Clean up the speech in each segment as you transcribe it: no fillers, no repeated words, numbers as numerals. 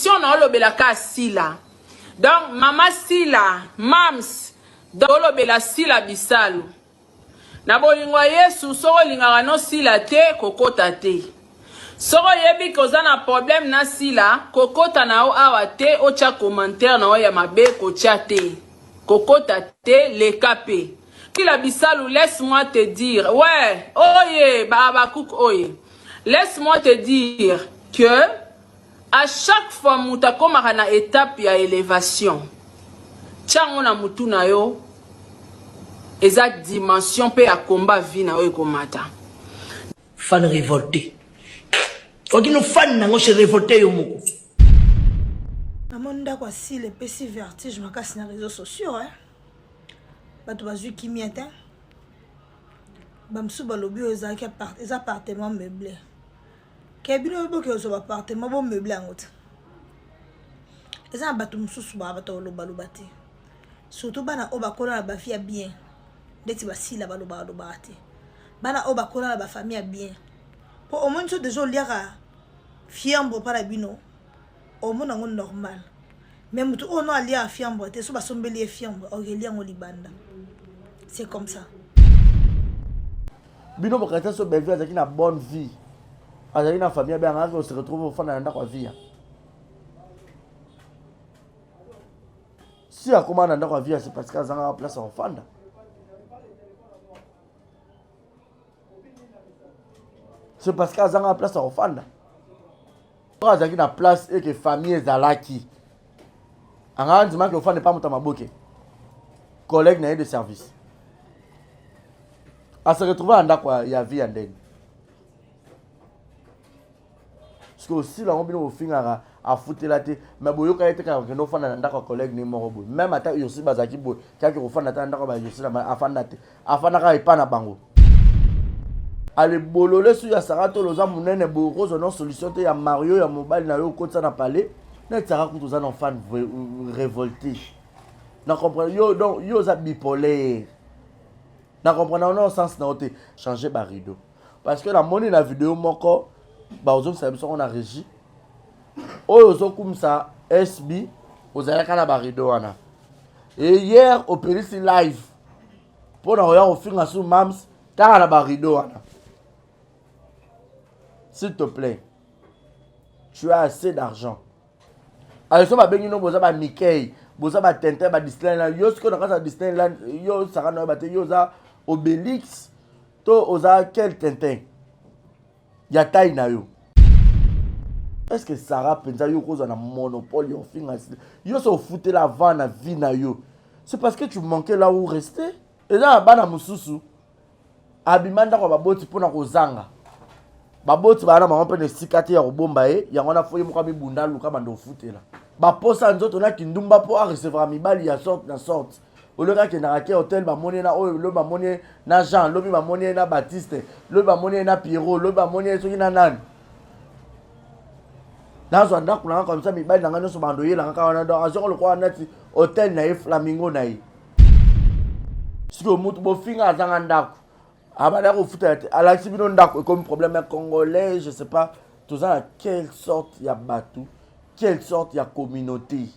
émission na olobelaka Sila. Donc mama Sila, mams, donc olobela Sila Bisalu. Na bolingo Yesu soko lingaka no Sila te kokota te. Soko yebi koza na problème na Sila, kokota na o awa te, ocha commentaire na o ya mabe kocha te. Kokota te le kapé. Sila Bisalu, laisse-moi te dire, ouais, oye, Babakouk, oye. Laisse-moi te dire que à chaque fois muta komaka na étape ya élévation. Tchango na mutu na yo, eza dimension pe ya combat vie na yo ekomata. Fan révolté. Ok, nous fan nango se révolté yo moko. Namanda kwa si le PC vertige makasi na réseaux sociaux hein. Bato bazui ki mieta. Bamsu balobi oza ki appartement meublé. Kebino boke ozo appartement bon meublé angote. Eza bato mususu ba bato loba lobate. Surtout bana obakola na ba fille bien. Ndeti basila baloba lobate. Bana obakola na ba famille bien. Pour au moins so déjà liara fiambre para bino. Au moins nango normal. Mais mutu on a lié à fiambre te so basombeli fiambre Aurélie ngo libanda. C'est comme ça. Bino bokata so belle vie azaki na bonne vie. Azaki na famille bien on se retrouve au fond na ndako vie. Si a comment na ndako vie c'est parce que azanga place en fanda. C'est parce que azanga place en fanda. Azaki na place et que famille ezalaki. Anga ndima que ofanda pas mutama boke. Collègue na de service. A se retrouver en ndako ya vie andeni. Parce que aussi là on bino ofingara a foutre la tête mais boyoka ete ka no fana ndako collègue ni moko boy même ata yosi bazaki boy kaki ko fana ta ndako ba yosi na afana te afana ka ipana bango ale bolole su ya sarato loza munene borozo non solution te ya Mario ya mobile na yo kotsa na palais na tsara ku toza na fan révolté na comprendre yo donc yo za bipolaire na comprendre non sens na ote changer ba rideau parce que la monnaie la vidéo moko ba ozo ça on a régi ozo comme ça SB ozala kana ba rideau wana et hier au Péris live pour na oya ofinga sur mams kana ba rideau wana. S'il te plaît, tu as assez d'argent. Alors, si tu as besoin de Mickey, boza ba Tintin, ba Disneyland, yo ce qu'on a Disneyland, yo ça va ba yo za Obélix, to oza quel Tintin. Ya taille na yo. Est-ce que Sarah pensa yo cause na monopole yo finga yo se fouter la vente na vie na yo. C'est parce que tu manquais là où rester. Et là bana mususu abimanda kwa baboti pona kozanga. Baboti bana mama pe ne sikati ya robomba yango na foye moko bibunda luka bando futela ba posa nzoto na kindumba po a recevoir mibali ya sorte na sorte oloka ke na ke hotel ba moni na oyo lo ba moni na Jean lo ba moni na Baptiste lo ba moni na Pierrot lo ba moni soki na nani na zo ndako na comme ça mibali na ngano so bando yela kaka wana do azoko lo kwa nati hotel na Flamingo na yi siko mutu bo finga azanga ndako. Abada ko futa alaxi bino ndako comme problème congolais, je sais pas, tout ça quelle sorte ya batou, quelle sorte ya communauté.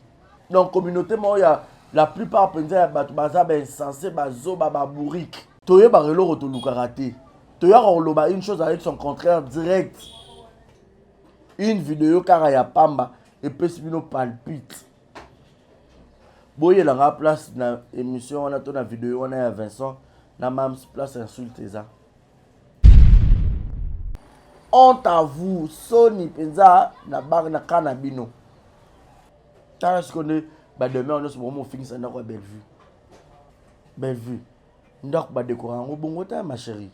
Donc communauté moi ya la plupart penza ya batou baza ben insensé bazo babourique. Toye ba relo roto lukarate. Toye roloba une chose avec son contraire direct. Une vidéo kara ya pamba et puis bino palpite. Boye la place na émission on a ton vidéo on a ya Vincent. Na mams place insulte ça. Honte à vous, Sony penza na bar na kanabino. T'as ce qu'on est, bah demain on est sur mon fils na quoi belle vue. Belle vue. Ndok ba décorer en bongo ta ma chérie.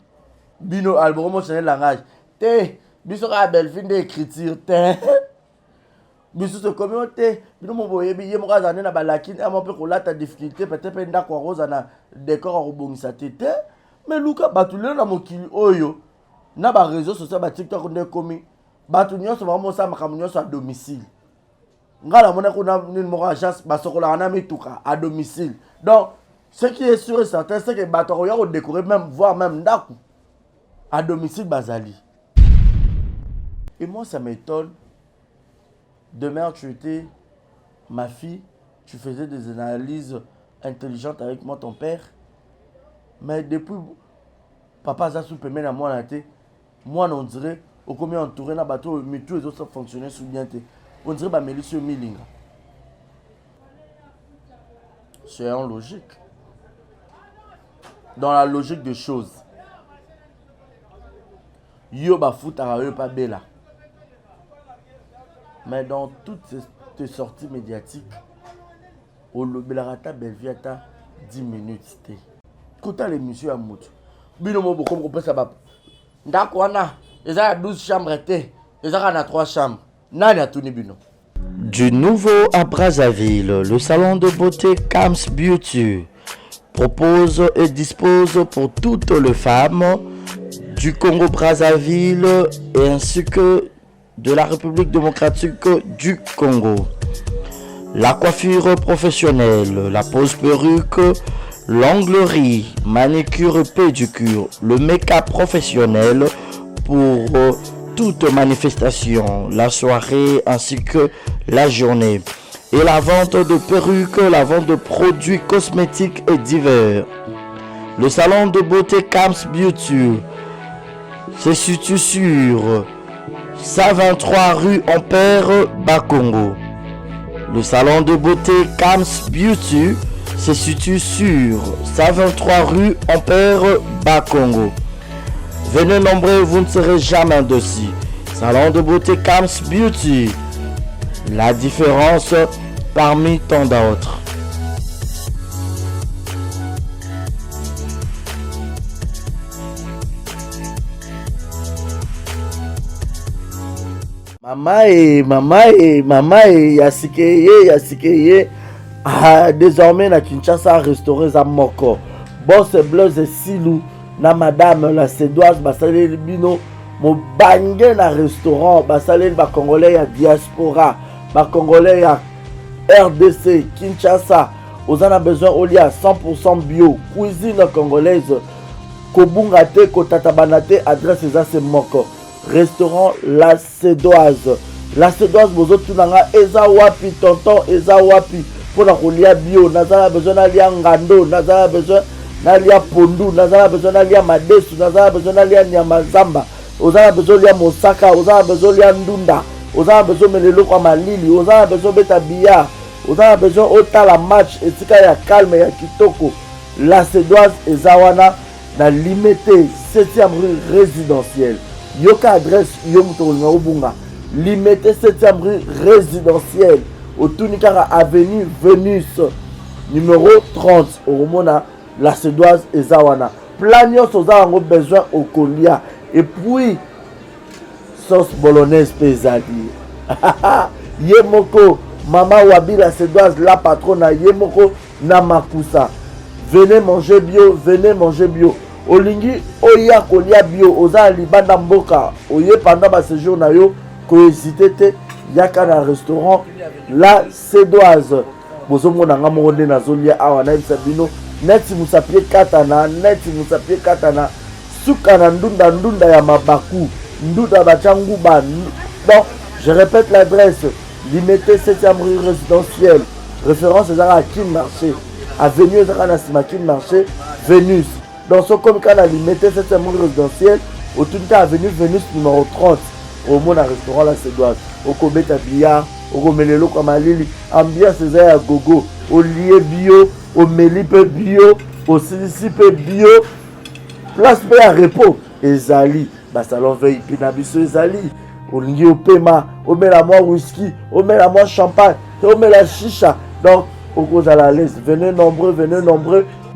Bino album changer langage. Té, biso ka belle vue d'écriture té. Biso se communauté, bino mo boye bi yemo ka zane na balakini ama pe ko lata difficulté peut-être ndako roza na décor robongisa tete mais luka batulelo na mokili oyo na ba réseaux sociaux ba TikTok nde komi batu nyonso ba mosa makamu nyonso à domicile ngala mona ko na nini moko agence ba sokola na mituka à domicile donc ce qui est sûr et certain c'est que batu ko ya ko décorer même voir même ndako à domicile bazali et moi ça m'étonne Demain, tu étais ma fille, tu faisais des analyses intelligentes avec moi, ton père. Mais depuis, papa a soupé à moi, moi, on dirait, au combien entouré dans le bateau, mais tous les autres fonctionnaient sous bien. On dirait que je suis milling. C'est en logique. Dans la logique des choses. Yo ba foutara yo pas bella. Mais dans toutes ces sorties médiatiques, au Lobelarata Belviata 10 minutes. Écoute l'émission à Moutou. Bino mo beaucoup comme ça va. Ndakwana, ils ont 12 chambres ils ont 3 chambres. Nani a tout bino. Du nouveau à Brazzaville, le salon de beauté Kams Beauty propose et dispose pour toutes les femmes du Congo-Brazzaville et ainsi que de la République démocratique du Congo. La coiffure professionnelle, la pose perruque, l'onglerie, manicure et pédicure, le make-up professionnel pour toute manifestation, la soirée ainsi que la journée. Et la vente de perruques, la vente de produits cosmétiques et divers. Le salon de beauté Kams Beauty se situe sur 123 rue Ampère, Bakongo. Le salon de beauté Kams Beauty se situe sur 123 rue Ampère, Bakongo. Venez nombreux, vous ne serez jamais dessus. Salon de beauté Kams Beauty. La différence parmi tant d'autres. Mama yasikeye. Ah, désormais na Kinshasa restauré za moko. Boss Blaise Silou na madame la Sédoise basalé bino mo bangé na restaurant basalé ba congolais ya diaspora, ba congolais ya RDC Kinshasa. Vous en avez besoin au lia 100% bio, cuisine congolaise. Kobunga te kotatabana te, adresse za se moko. Restaurant La Sédoise. La Sédoise bozo tunanga eza wapi tonton eza wapi pour la kolia bio. Nazala besoin d'alia ngando, nazala besoin d'alia pondu, nazala besoin d'alia madesu, nazala besoin d'alia nyamazamba, ozala besoin d'alia mosaka, ozala besoin d'alia ndunda, ozala besoin melelo kwa malili, ozala besoin beta billard, ozala besoin otala match etika ya calme ya kitoko. La Sédoise ezawana na limité 7e rue résidentielle. Yoka adresse yomuto ngobunga. Limité 7e rue résidentielle. Au Tunikara avenue Vénus numéro 30 au Romona. La Sédoise et Zawana. Planios aux avons besoin au colia. Et puis sauce bolognaise pesadi. Yemoko Mama Wabi la Sédoise la patronne Yemoko Namakusa. Venez manger bio, venez manger bio. Olingi oya kolia bio oza libanda mboka. Oye pendant ma séjour na yo ko hésiter te yaka na restaurant La Sédoise. Bozomo na ngamo na zolia awa na bisabino. Neti musapie katana suka na ndunda ya mabaku ndunda bachangu ba. Donc je répète l'adresse. Limité 7e rue résidentielle. Référence à Kin Marché. Avenue Zakanasima Kin Marché. Vénus. Dans ce comme cas, limité 7e rue résidentielle. Au tout cas, avenue Vénus numéro 30. Au monde à restaurant La Sédoise. Au Kobeta Billard. Au Gomelelo Kamalili. Ambiance Zaya Gogo. Au lieu bio. Au Melipe bio. Au Silicipe bio. Place B à repos. Ezali. Salon veille. Pinabiso Ezali. Au lieu au Pema. Au met la moi whisky. Au met la moi champagne. Au met la chicha. Donc, au cause à la laisse. Venez nombreux.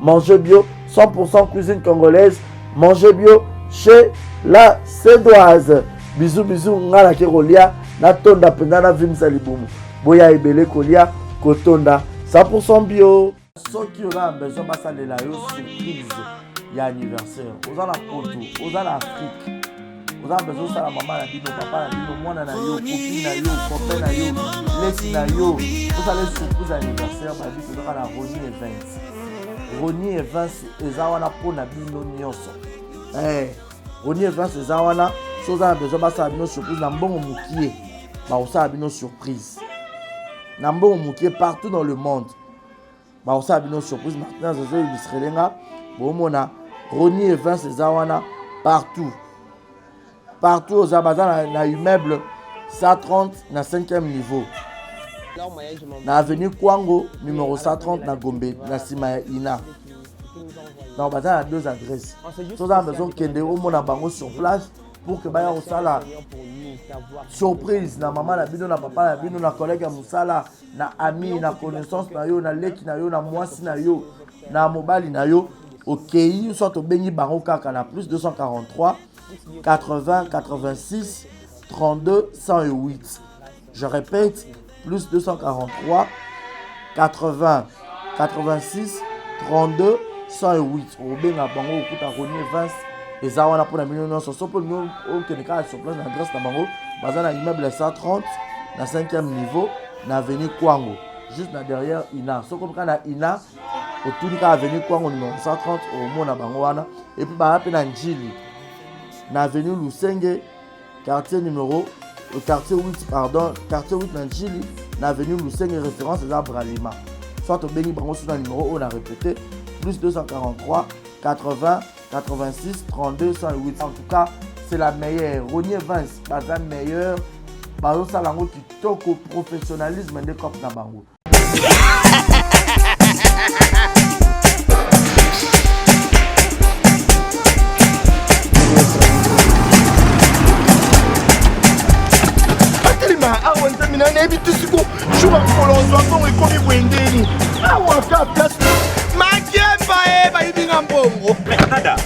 Mangez bio. 100% cuisine congolaise. Mangez bio chez La Sédoise. Bisous. Ngala ke kolia. Na tonda pendana vimsa libumu. Boya ebele kolia. Kotonda. 100% bio. Ceux qui ont besoin de passer la surprise. Il y a anniversaire. Aux en Poto. Aux en Afrique. Vous avez besoin de ça, la maman, la bino, papa, la bino, moi, na yo, copine, na yo, copain, na yo, laisse na yo. Vous allez surprise anniversaire, ma vie, tu auras la Ronnie Events. Ronnie Events, ezawana pour na bino nyonso. Ronnie Events, ezawana, si vous avez besoin de ça, la bino surprise, na mbongo mukie. baosala bino surprise na mbongo mokie partout dans le monde baosala bino surprise Martin azo illustrele nga bomona Ronnie Evans eza wana partout oza baza na immeuble 130 na 5e niveau na avenue Kwango numéro 130 na Gombe na sima ya Ina. Donc baza na 2 adresses. Toza besoin kende omona bango sur place pour que baya osala surprise na maman na bino na papa na bino na collègue ya musala na ami na connaissance na yo na leki na yo na mwasi na yo na mobali na yo okei soit obengi bango kaka na plus 243 80 86 32 108. Je répète, plus 243 80 86 32 108. Obenga bango okuta Ronnie Evans eza wana pour na bino nyonso so pour nous okende kaka sur place na adresse na bango baza na immeuble 130 na 5e niveau na avenue Kwango juste na derrière Ina. So comme na Ina otuli ka avenue Kwango numéro 130 omona bango wana et puis ba pe na Njili na avenue Lusenge quartier 8 pardon, quartier 8 na Njili na avenue Lusenge référence eza Bralima. Soit obengi bango sur na numéro on a répété plus 243 80 86 32 108. En tout cas, c'est la meilleure. Ronnie Evans, baza meilleur. Bazo salango kitoko professionnalisme de cop na bango. Awa nzamina nebi tusiku shuba kolonzo bongo ekomi bwendeni awa ka place makemba bayibinga mbongo. Nada,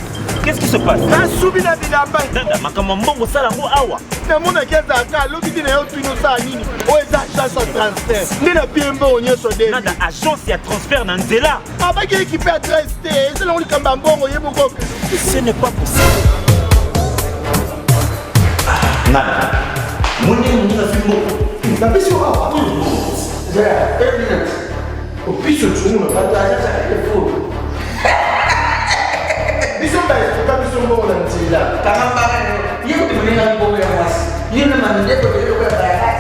qu'est-ce qui se passe? Nasubi na bilamba Nada, makambo mbongo salango awa. namona keza ka lobi na yo twino sa nini o eza chance de transfert nde na piembo nyonso de Nada, agence ya transfert na nzela. abaki équipe adresse te ezala olikamba mbongo yeboko. Ce n'est pas possible. Nada. Mwenye mwenye fimbo. Napesi awa ja 1 minute opiso tumu na pataja sa telefone biso ba biso mbongo na nzela Kama hiyo tumelenga mbongo ya mwasi. Hiyo na mandeto ndio kwa baraka.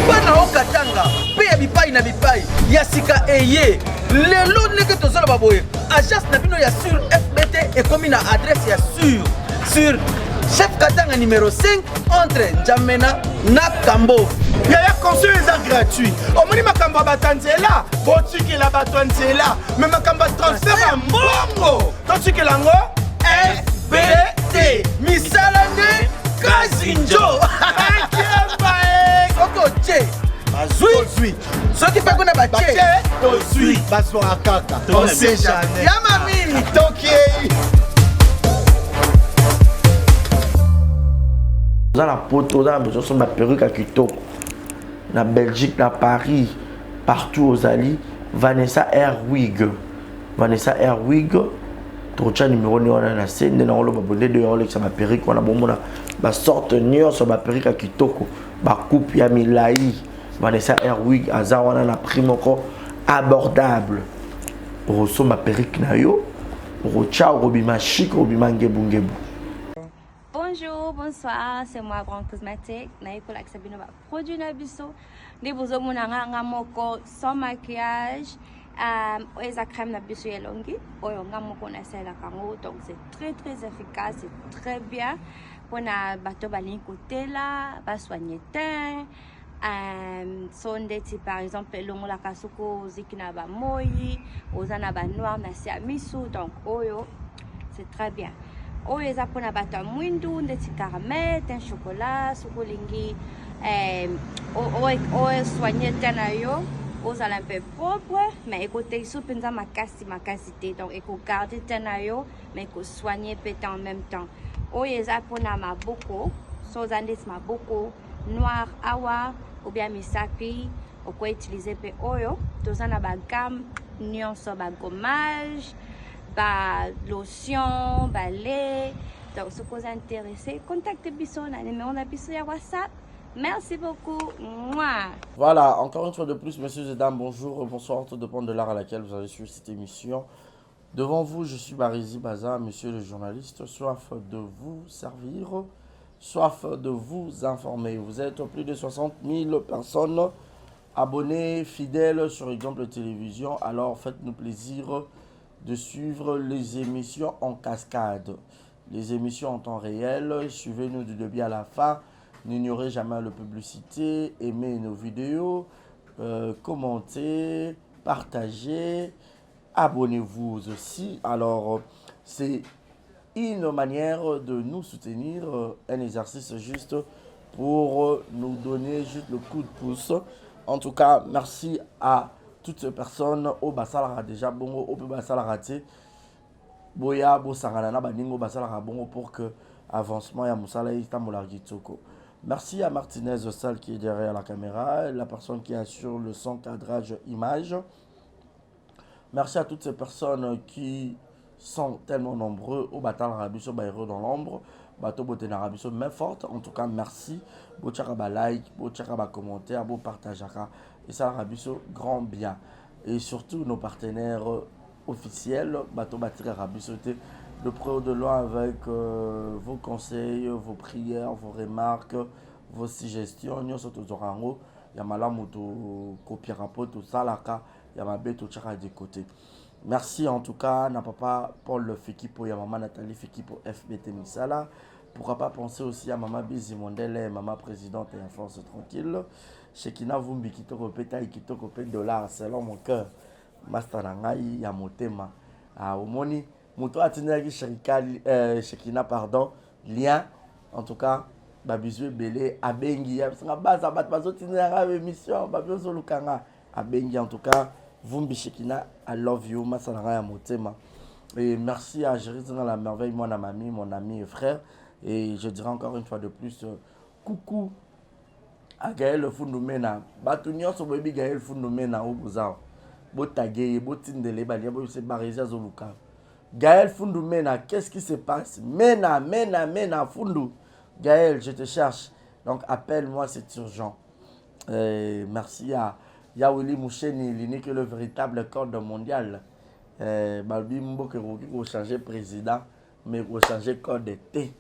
Bana okatanga pe ya bipai na bipai ya sika eye lelo ndenge tozala baboye agence na bino ya sur FBT ekomi na adresse ya sur chef Katanga numéro 5 entre Njamena na Kambo. yaya conseil eza gratuit omoni makambo ya batanzela botikela bato nzela me makambo ya transfert ya mbongo totikela yango FBT Misala nde Kazinjo. akemba Soko che bazui soki pe kuna bache batie tozwi bazwaka kaka on sait jamais ya mami tokei Dans la poto, dans la besoin de perruque à kitoko. Na Belgique, na Paris, partout aux alliés, Vanessa Airwig. Vanessa Airwig, trocha numéro ni on a na scène na on le babonde de on ça ma perruque on a bon mona ba sorte nion sur ba perruque à kitoko, ba coupe ya milai. Vanessa Airwig azawana na prix moko abordable. Pour so ma perruque na yo, pour ciao robima chic robima ngebu. Bonjour, bonsoir, c'est moi Brand Cosmétique. Naïko Laksabino va produire na biso. Des bozo monanga moko sans maquillage. Oeza crème na biso yelongi. Oyo ngamoko na sela kango. Donc c'est très efficace, c'est très bien. Pour na bato balin côté là, ba soigner teint. Sondeti par exemple longo la kasuko zikina ba moyi, ozana ba noir na siamisu. Donc oyo c'est très bien. Oyo eza pona bato mwindu ndeti caramel, teint chocolat, sukolingi oyo soigner teint na yo, ozala un peu propre, mais écoutez iso penza makasi te. Donc eko garder teint na yo, mais eko soigner peut en même temps. Oyo eza pona maboko, so oza ndeti maboko noir awa ou bien misapi, oko utiliser pe oyo, toza na ba gamme nyonso ba gommage, ba lotion, ba lait. Donc, si vous êtes intéressé, contactez Bisson, le numéro de Bisson sur WhatsApp. Merci beaucoup. Mouah. Voilà, encore une fois de plus, messieurs et dames, bonjour, bonsoir, tout dépend de l'heure à laquelle vous avez suivi cette émission. Devant vous, je suis Barizi Baza, monsieur le journaliste, soif de vous servir soif de vous informer. Vous êtes plus de 60 000 personnes abonnés, fidèles sur Exemple Télévision. Alors faites-nous plaisir de suivre les émissions en cascade. Les émissions en temps réel. Suivez-nous du début à la fin. N'ignorez jamais la publicité. Aimez nos vidéos. Commentez. Partagez. Abonnez-vous aussi. Alors, c'est une manière de nous soutenir. Un exercice juste pour nous donner juste le coup de pouce. En tout cas, merci à toutes ces personnes au Basalara déjà bongo, au Basalara raté. Boya, Bosanganana, Baningo, Basalara bongo pour que avancement ya Moussala Itamolagi Tsoko. Merci à Martinez Salle qui est derrière la caméra, la personne qui assure le son, cadrage, image. Merci à toutes ces personnes qui sont tellement nombreux au Batal Rabiso Baïro dans l'ombre. Bateau Boté Narabiso main forte. En tout cas, merci. Bochakaba like, Bochakaba commentaire, Bo partageaka. Et ça Rabiso grand bien. Et surtout nos partenaires officiels, Bateau Batira Rabiso, de près ou de loin avec vos conseils, vos prières, vos remarques, vos suggestions. Nous sommes tous au Yamala Moto Kopirapo, tout ça, Laka, Yamabe, tout chaka des côtés. Merci en tout cas, n'a papa Paul Fekipo, ya maman Nathalie Fekipo, FBT Misala. Pourquoi pas penser aussi à maman Bizi Mondele, maman présidente et Force Tranquille. Shekina Vumbi qui te répète, qui te répète $, selon mon cœur. Mastanangai, ya motema. Au moni, Mouto Atinagi Shekina, pardon, lien. En tout cas, Babizue Belé, Abengi, Absanga Baza, Batbazo Tinera, émission, Babiozo Lukanga, Abengi en tout cas. Vumbi Shekina, I love you, Masanara Motema. Et merci à Jérusalem dans la merveille, mon ami, mon ami et frère. Et je dirais encore une fois de plus, coucou à Gaël Fundoumena. Batunion sur baby Gaël Fundoumena au Bouzao. Botagé, Botindele, Balia, Boyse Barizia Zoluka. Gaël Fundoumena, qu'est-ce qui se passe? Mena, Fundou. Gaël, je te cherche. Donc appelle-moi, c'est urgent. Merci à Yawili Moucheni, il n'est que le véritable code mondial. Balbi Mboke qui changer président, mais qui changer code de T.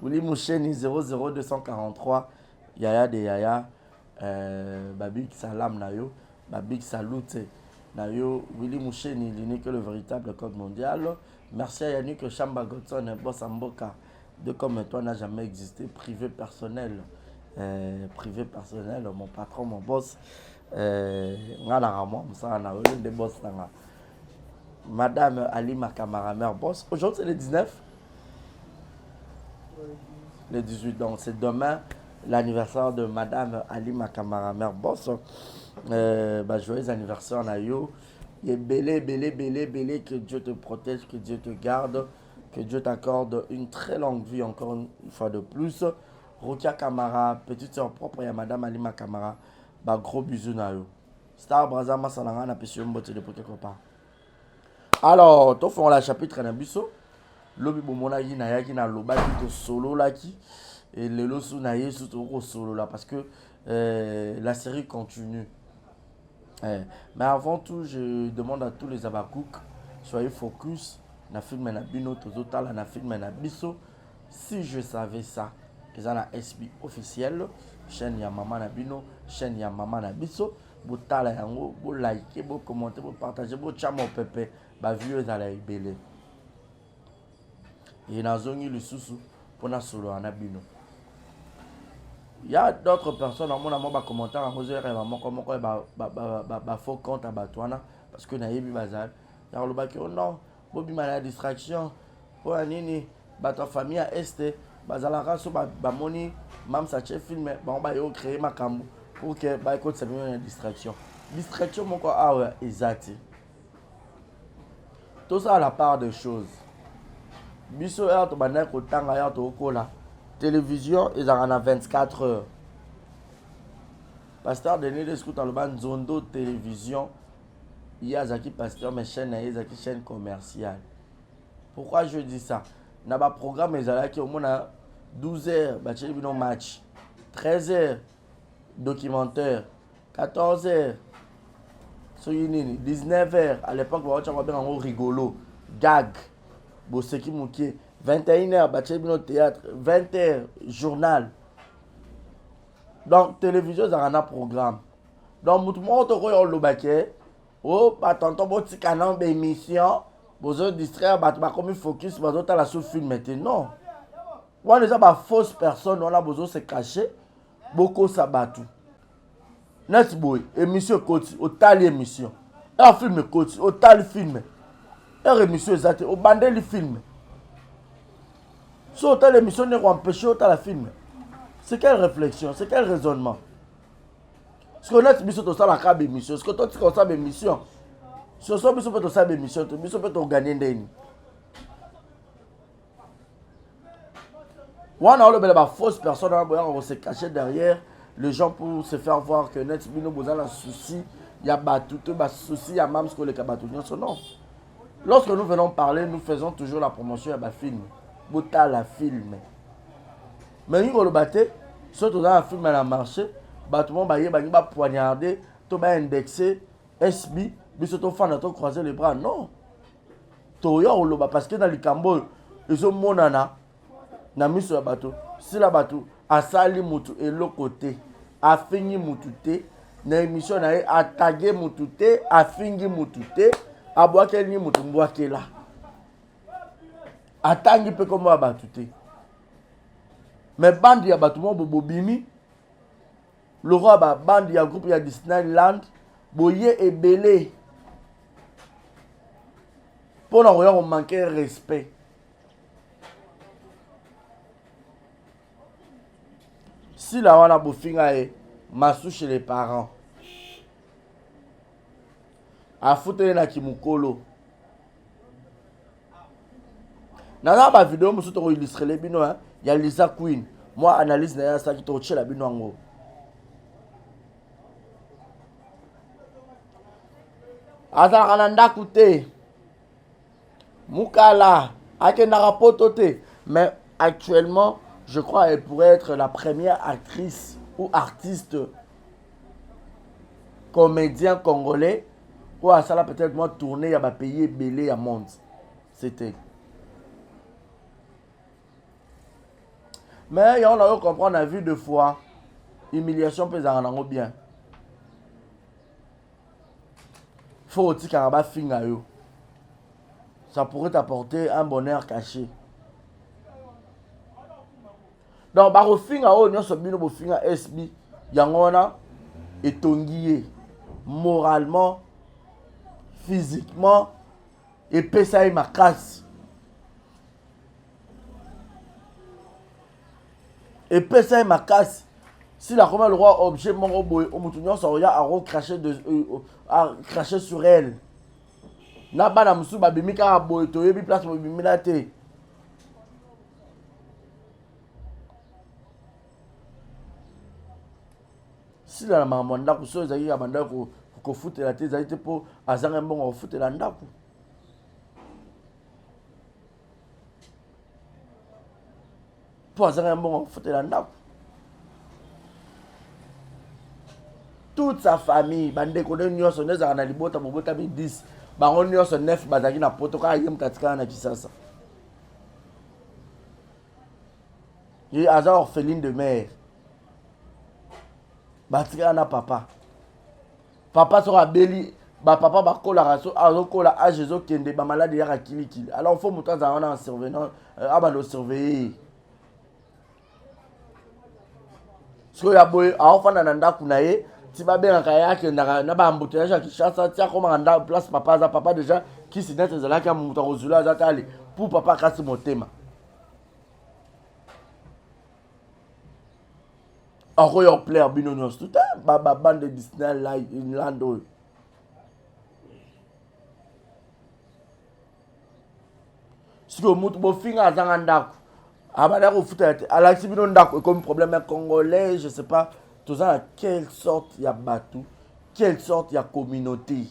Wili Moucheni 00243, Yaya de Yaya, Babik Salam Nayo, Babik Salute Nayo, Wili Moucheni, il n'est que le véritable code mondial. Merci à Yannick Chamba Godson, boss Mboka, de comme toi n'a jamais existé, privé personnel. Mon patron, mon boss, Madame Ali Makamara, mère boss. Aujourd'hui, c'est le 19, le 18, donc c'est demain l'anniversaire de Madame Ali Makamara, mère boss. Joyeux anniversaire, Nayo. Et belé, que Dieu te protège, que Dieu te garde, que Dieu t'accorde une très longue vie, encore une fois de plus. Rokia Kamara, petite soeur propre, et Madame Alima Kamara, gros bisous na yo. Star Braza Masalanga na pesi mbote de quelque part. Alors, to font la chapitre na biso. Lobi bomona yi na yaki na loba ki to solo la ki et le losu na yesu to ko solo là parce que la série continue. Mais avant tout, je demande à tous les abakouk, soyez focus na film na bino tozotala na film na biso. Si je savais ça, ils ont la SB officielle, chaîne ya Maman Nabino, chaîne ya Maman Nabiso, vous tala yango, vous likez, vous commentez, vous partagez, vous chamo pepe, bah vieux dans la ibele. Et na zongi le sous pour na solo Nabino. Il y a d'autres personnes, à mon amour, bah commentaire, à moi, maman, comment quoi, bah faux compte à Batouana, parce que na yebi bazal. Il y a le bac, non, Bobby m'a la distraction, pour nini, bah ta famille à Este. Bazalaka so bamoni mam sa chef film ba ba yo créer makambo pour que ba écoute ça une distraction mon quoi ah ouais exact tout ça à la part des choses biso ya to bana ko tanga ya to kola télévision ils en a 24 heures pasteur Denis de scout dans le ban zondo télévision il y a zaki pasteur mais chaîne et zaki chaîne commerciale. Pourquoi je dis ça? Na ba programme ezala ki au moins 12h ba tcheli bino match, 13h documentaire, 14h so yini 19h à l'époque ba tchama bien en rigolo gag bo seki mukie 21h, Bachebino théâtre, 20h, journal. Donc, télévision, ça a un programme. Donc, tout le monde a le baquet. Oh, bah, tonton, bon, petit canon d'émission. Vous avez distraire, bah, comme focus, vous avez la sous-film maintenant. On a déjà des fausses personnes, on a besoin de se cacher. Beaucoup ça battu. Next boy, émission côté, au tal émission. Un film côté, au tal film. Une émission exacte, au bandel film. Si au tal émission n'est pas empêché, au tal film. C'est quelle réflexion, c'est quel raisonnement? Est-ce qu'on a une émission, tu as la carte émission? Est-ce que toi tu as une émission? Si on a une émission, tu as une émission, tu peux gagner des. On a une fausse personne, on va se cacher derrière les gens pour se faire voir que net bino besoin un souci, il y a battu, il y a souci, il y a même ce que les cabatous non. Lorsque nous venons parler, nous faisons toujours la promotion de film. Bota la film. Mais nous le batté, surtout dans un film à la marché, tout le monde va poignarder, tout va indexer, SB, mais surtout fan de croiser les bras. Non. Parce que dans les Cambodge, ils ont monana. Na miso ya bateau si la bateau asali mutu et l'autre côté a fini mutu te na émission na a tagué mutu te a fini mutu te a boake ni mutu boake la atangi pe comme ba bateau te mais bande ya bateau mo bobimi le roi ba bande ya groupe ya Disneyland boye ebele pour na roya on manquer respect. Si la wana bofinga e massou chez les parents. A foutre na kimukolo. Nana ba vidéo musu to illustrer les bino hein. Il y a Lisa Queen. Moi analyse na ça qui to chez la bino ngo. Ata kananda koute. Mukala akena rapotote mais actuellement je crois qu'elle pourrait être la première actrice ou artiste comédien congolais ou à ça là peut-être moi tourner à pays belé à monde. C'était. Mais on a compris, on a vu deux fois humiliation peut en bien. Faut aussi caraba finga yo. Ça pourrait t'apporter un bonheur caché. Donc, barofinga o nyonso bino bofinga SB yangona etongiye moralement, physiquement et pesa ma casse. Et pesa ma casse. Si la comment le roi objet mon boy o mutunyo so ya aro cracher cracher sur elle. Na bana musu ba bimika boy to yebi place mo bimila te. Si la maman ndako so ezaki ya bandako ko futela te ezali te po azanga mbongo futela ndako. Po azanga mbongo futela ndako. Toute sa famille bandeko de nyonso nezaka na libota bobota bi 10 bango nyonso 9 bazaki na poto ka yem katika na Kisasa. Et aza orpheline de mère. Batika na papa. Papa sera beli, ba papa ba kola raso, azo kola a Jésus kende ba malade ya kili. Alors faut muta za wana en surveillant, abando surveiller. So ya boy, a ofana na ndaku na ye, ti ba benga kaya ke na ba embouteillage ya Kinshasa, ti akoma na place papa za papa déjà qui s'idente za la ka muta kozula za tali pour papa kasi motema. En royal player binonios tout un bande de Disneyland. Si vous avez un finger à Zangandak, à comme problème congolais, je ne sais pas, tout ça, quelle sorte il y a Batou, quelle sorte il y a communauté.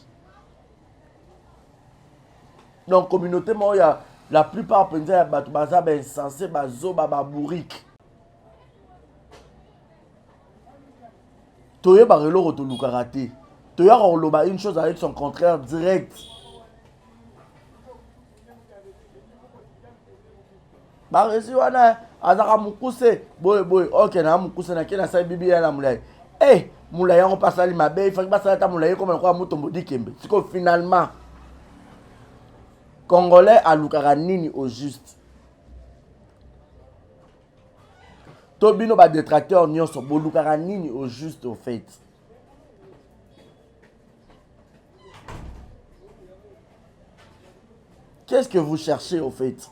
Donc, communauté, moi, il y a la plupart de la Batou, Baza, insensé, Bazo, Babourique. Toye barelo rotolu karaté. Toye roloba une chose avec son contraire direct. baresi wana azaka mukuse boye ok na mukuse na kena sai bibi na mulai mulai yango pasali mabe ifaki basala ta mulai comme kwa mutombo dikembe siko finalement congolais alukaka nini au juste tobino ba détracteur nyonso bolukaka nini au juste au fait. Qu'est-ce que vous cherchez au fait?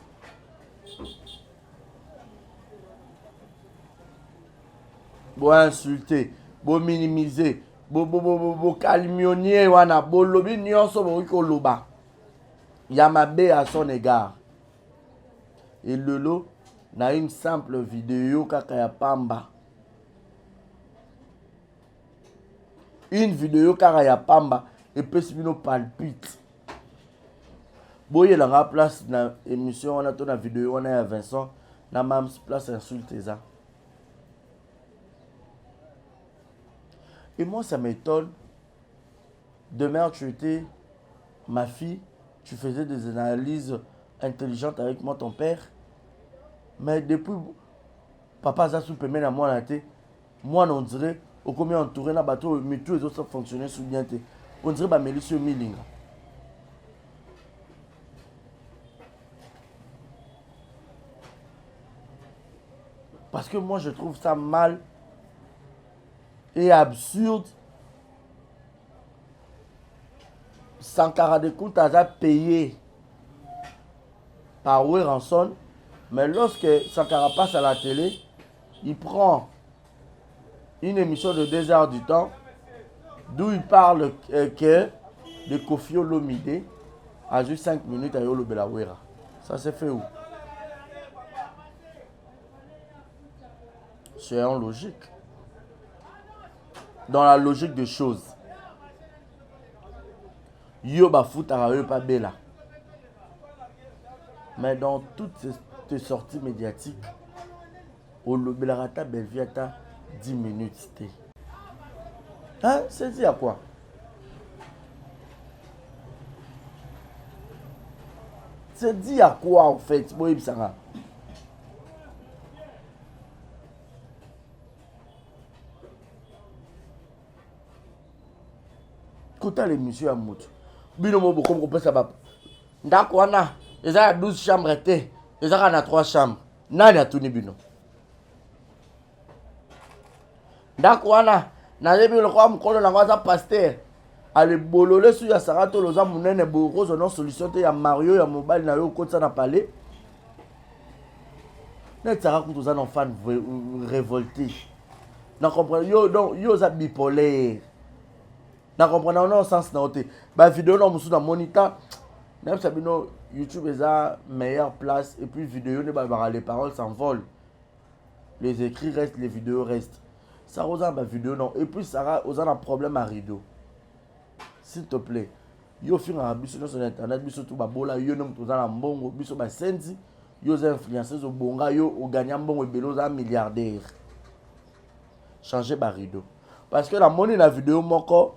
Bo insulter, bo minimiser, bo calomnier wana, bo lobi nyonso bo ko loba. Yamabe à son égard. Et Lolo na une simple vidéo kaka ya pamba. Une vidéo kaka ya pamba et puis bino palpite. Boye la place na émission on a ton vidéo on a Vincent na mam place insulte ça. Et moi ça m'étonne. Demain tu étais ma fille, tu faisais des analyses intelligentes avec moi ton père. Mais depuis papa ça sous permet à moi la tête. Moi on dirait au combien entouré na bateau mais tous les autres fonctionnaient sous bien té. On dirait ba Mélisio Milinga. Parce que moi, je trouve ça mal et absurde. Sankara de Kouta a payé par Ranson, mais lorsque Sankara passe à la télé, il prend une émission de 2 heures du temps d'où il parle que de Kofi Olomide a juste 5 minutes à Yolo Belawera. Ça s'est fait où? C'est en logique. Dans la logique des choses. Yo ba foutara yo pas bella. Mais dans toutes ces sorties médiatiques, au Lobelarata Belviata 10 minutes. Hein? C'est dit à quoi? C'est dit à quoi en fait? Boïb Sarah. Kota l'émission à Moutou. Bino mo comme on ça va. Ndako wana, ils ont 12 chambres té, ils ont 3 chambres. Nani a tuni bino. Ndako wana, na yebi le kwa mkono na ngwaza pasteur. Ale bolole su ya sarato loza munene boko zo non solution te ya Mario ya mobile na yo kotsa na palais. Na tsara ku toza na fan révolté. Na comprendre yo donc yo za bipolaire. Na comprendre non sens na oté. Ba vidéo non musu na moniteur. Même sabino YouTube est la meilleure place et puis vidéo ne ba les paroles s'envolent. Les écrits restent, les vidéos restent. Ça osa ba vidéo non et puis ça osa un problème à rideau. S'il te plaît. Yo fin na biso sur internet biso tout ba bola yo nom toza na mbongo biso ba senzi yo za influenceurs au bonga yo o gagnant mbongo ebelo za milliardaire. Changer ba rideau. Parce que la monnaie la vidéo moko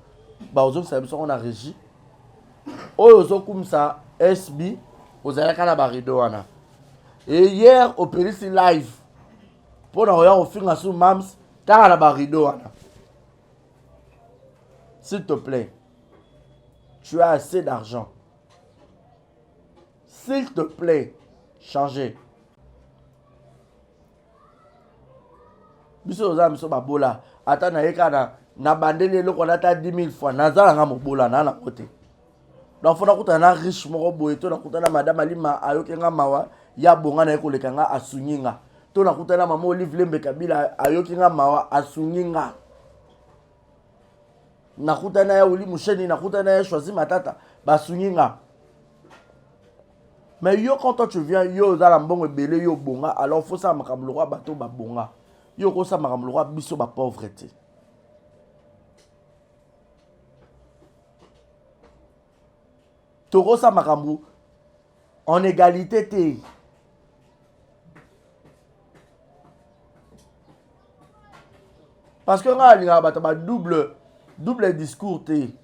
ba ozo ça biso on a régie. Ozo comme ça SB ozalaka na ba rideau wana. Et hier au Périssi live pour na oya au fin sur Mams ta na ba rideau wana. S'il te plaît. Tu as assez d'argent. S'il te plaît, changez. Biso oza biso babola. Ata na yeka na bandeli eloko na ta 10 000 fois. Nazala nga mobola na côté. Donc faut na kuta na riche moko boye to na kuta na madame Alima ayoke nga mawa ya bonga na ekoleka nga asunginga. To na kuta na mama Olive Lembe Kabila ayoke nga mawa asunginga. Nakuta na ya Uli Musheni, nakuta na ya Choisi Matata, basunginga. Mais yo quand toi tu viens, yo za la mbongo belé yo bonga, alors faut ça makamlo roi bateau ba bonga. Yo ko ça makamlo roi biso ba pauvreté. Toko ça makambo en égalité té. Parce que nga linga ba double discours té.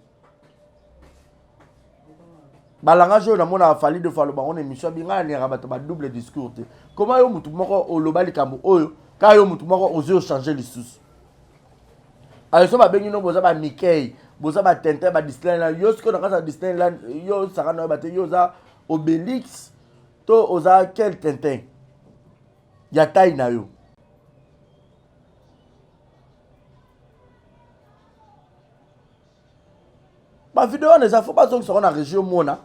balangage oyo namona afali de fois loba on émission binga ni rabato ba double discours te. Comment yo mutu moko oloba likambo oyo ka yo mutu moko ozo changer lisusu. Alors so ba bengi no boza ba Mickey, boza ba Tintin ba Disneyland, yo siko na kasa Disneyland, yo saka no ba te yo za Obélix to oza quel Tintin. Ya taille na yo. Ba vidéo on les a faut pas que ça on a région mona.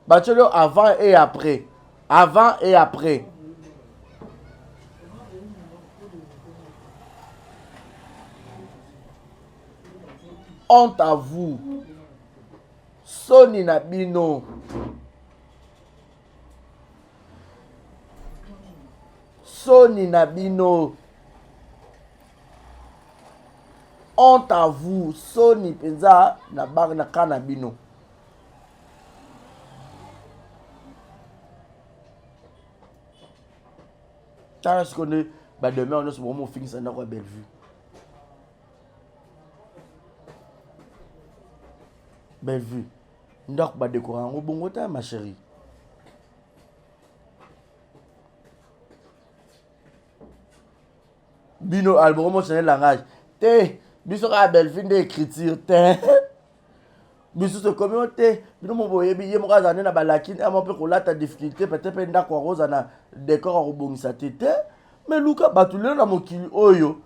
Ba tchelo avant et après. Avant et après. Honte à vous. Soni na bino. Soni na bino. Honte à vous. Soni penza na bar na kanabino. T'as ce qu'on est. Bah demain on est sur mon film ça n'a pas belle vue. Belle vue. Ndok ba décorer en bongo ta ma chérie. Bino album chanel langage. Té, biso ka belle vue d'écriture té. Biso se communauté, bino mo boye bi yemo ka zane na balakini ama pe ko lata difficulté peut-être ndako roza na décor a robongisa tété. Mais luka batulelo na mokili oyo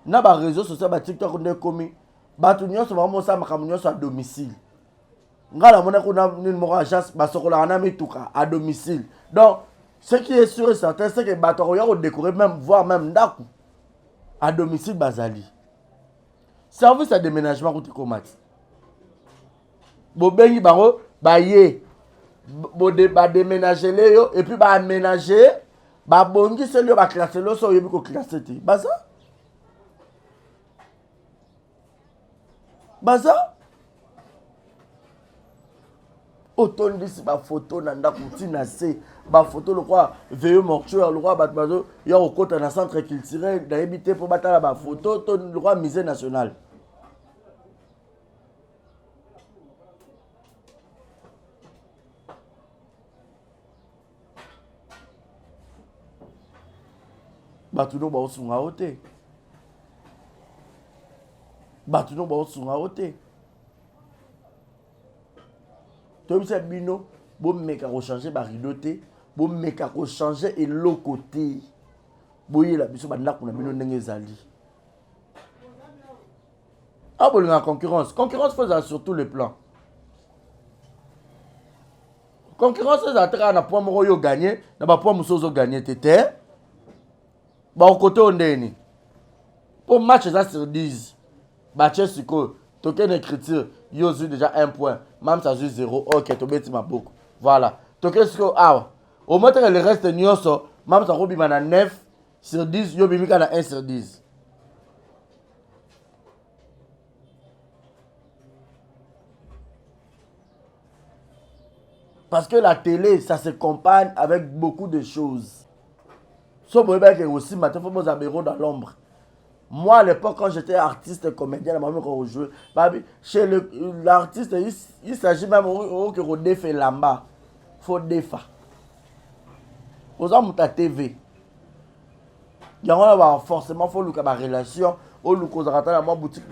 na ba réseaux sociaux ba TikTok ndé komi. Batu nyonso ba mo sa makamu nyonso à domicile. Ngala mona kuna nini moko agence basokola na mituka à domicile. Donc ce qui est sûr et certain c'est que bato ya ko décorer même voire même ndako à domicile bazali. Service à déménagement kuti komati. Bo bengi bango ba ye bo déménager le yo et puis ba aménager ba bongi se le ba classer lo so yebi ko classer ti. Baza autant d'ici ba photo na ndako tina se ba photo le quoi veilleux mortuaire le quoi bato ya au côté na centre culturel da habité pour batala ba photo to le quoi musée national. Batuno ba osunga ote. Batuno ba osunga ote. To bisa bino bo meka ko changer ba ridoté, bo meka ko changer et l'autre côté. Boye la biso ba ndako na bino ndenge ezali. Ah bon la concurrence, concurrence faut sur tous les plans. Concurrence ça tra na point moko yo gagner, na ba point musozo gagner tété. Ba au côté ondeni. Pour match ça sur 10. Ba Chelsea token écriture, yo eu déjà 1 point. Même ça joue 0. OK, to beti maboko. Voilà. Token siko ah. Au moins le reste nyonso, même ça robi na 9 sur 10, yo bimika na 1 sur 10. Parce que la télé, ça se compagne avec beaucoup de choses. Sauf que aussi, maintenant, il faut que vous dans l'ombre. Moi, à l'époque, quand j'étais artiste et comédien, quand je jouais, chez l'artiste, il s'agit même que vous défait là-bas. Il faut défaire. Vous avez ta TV. Il y a forcément faut que la relation, ou le cause à la boutique,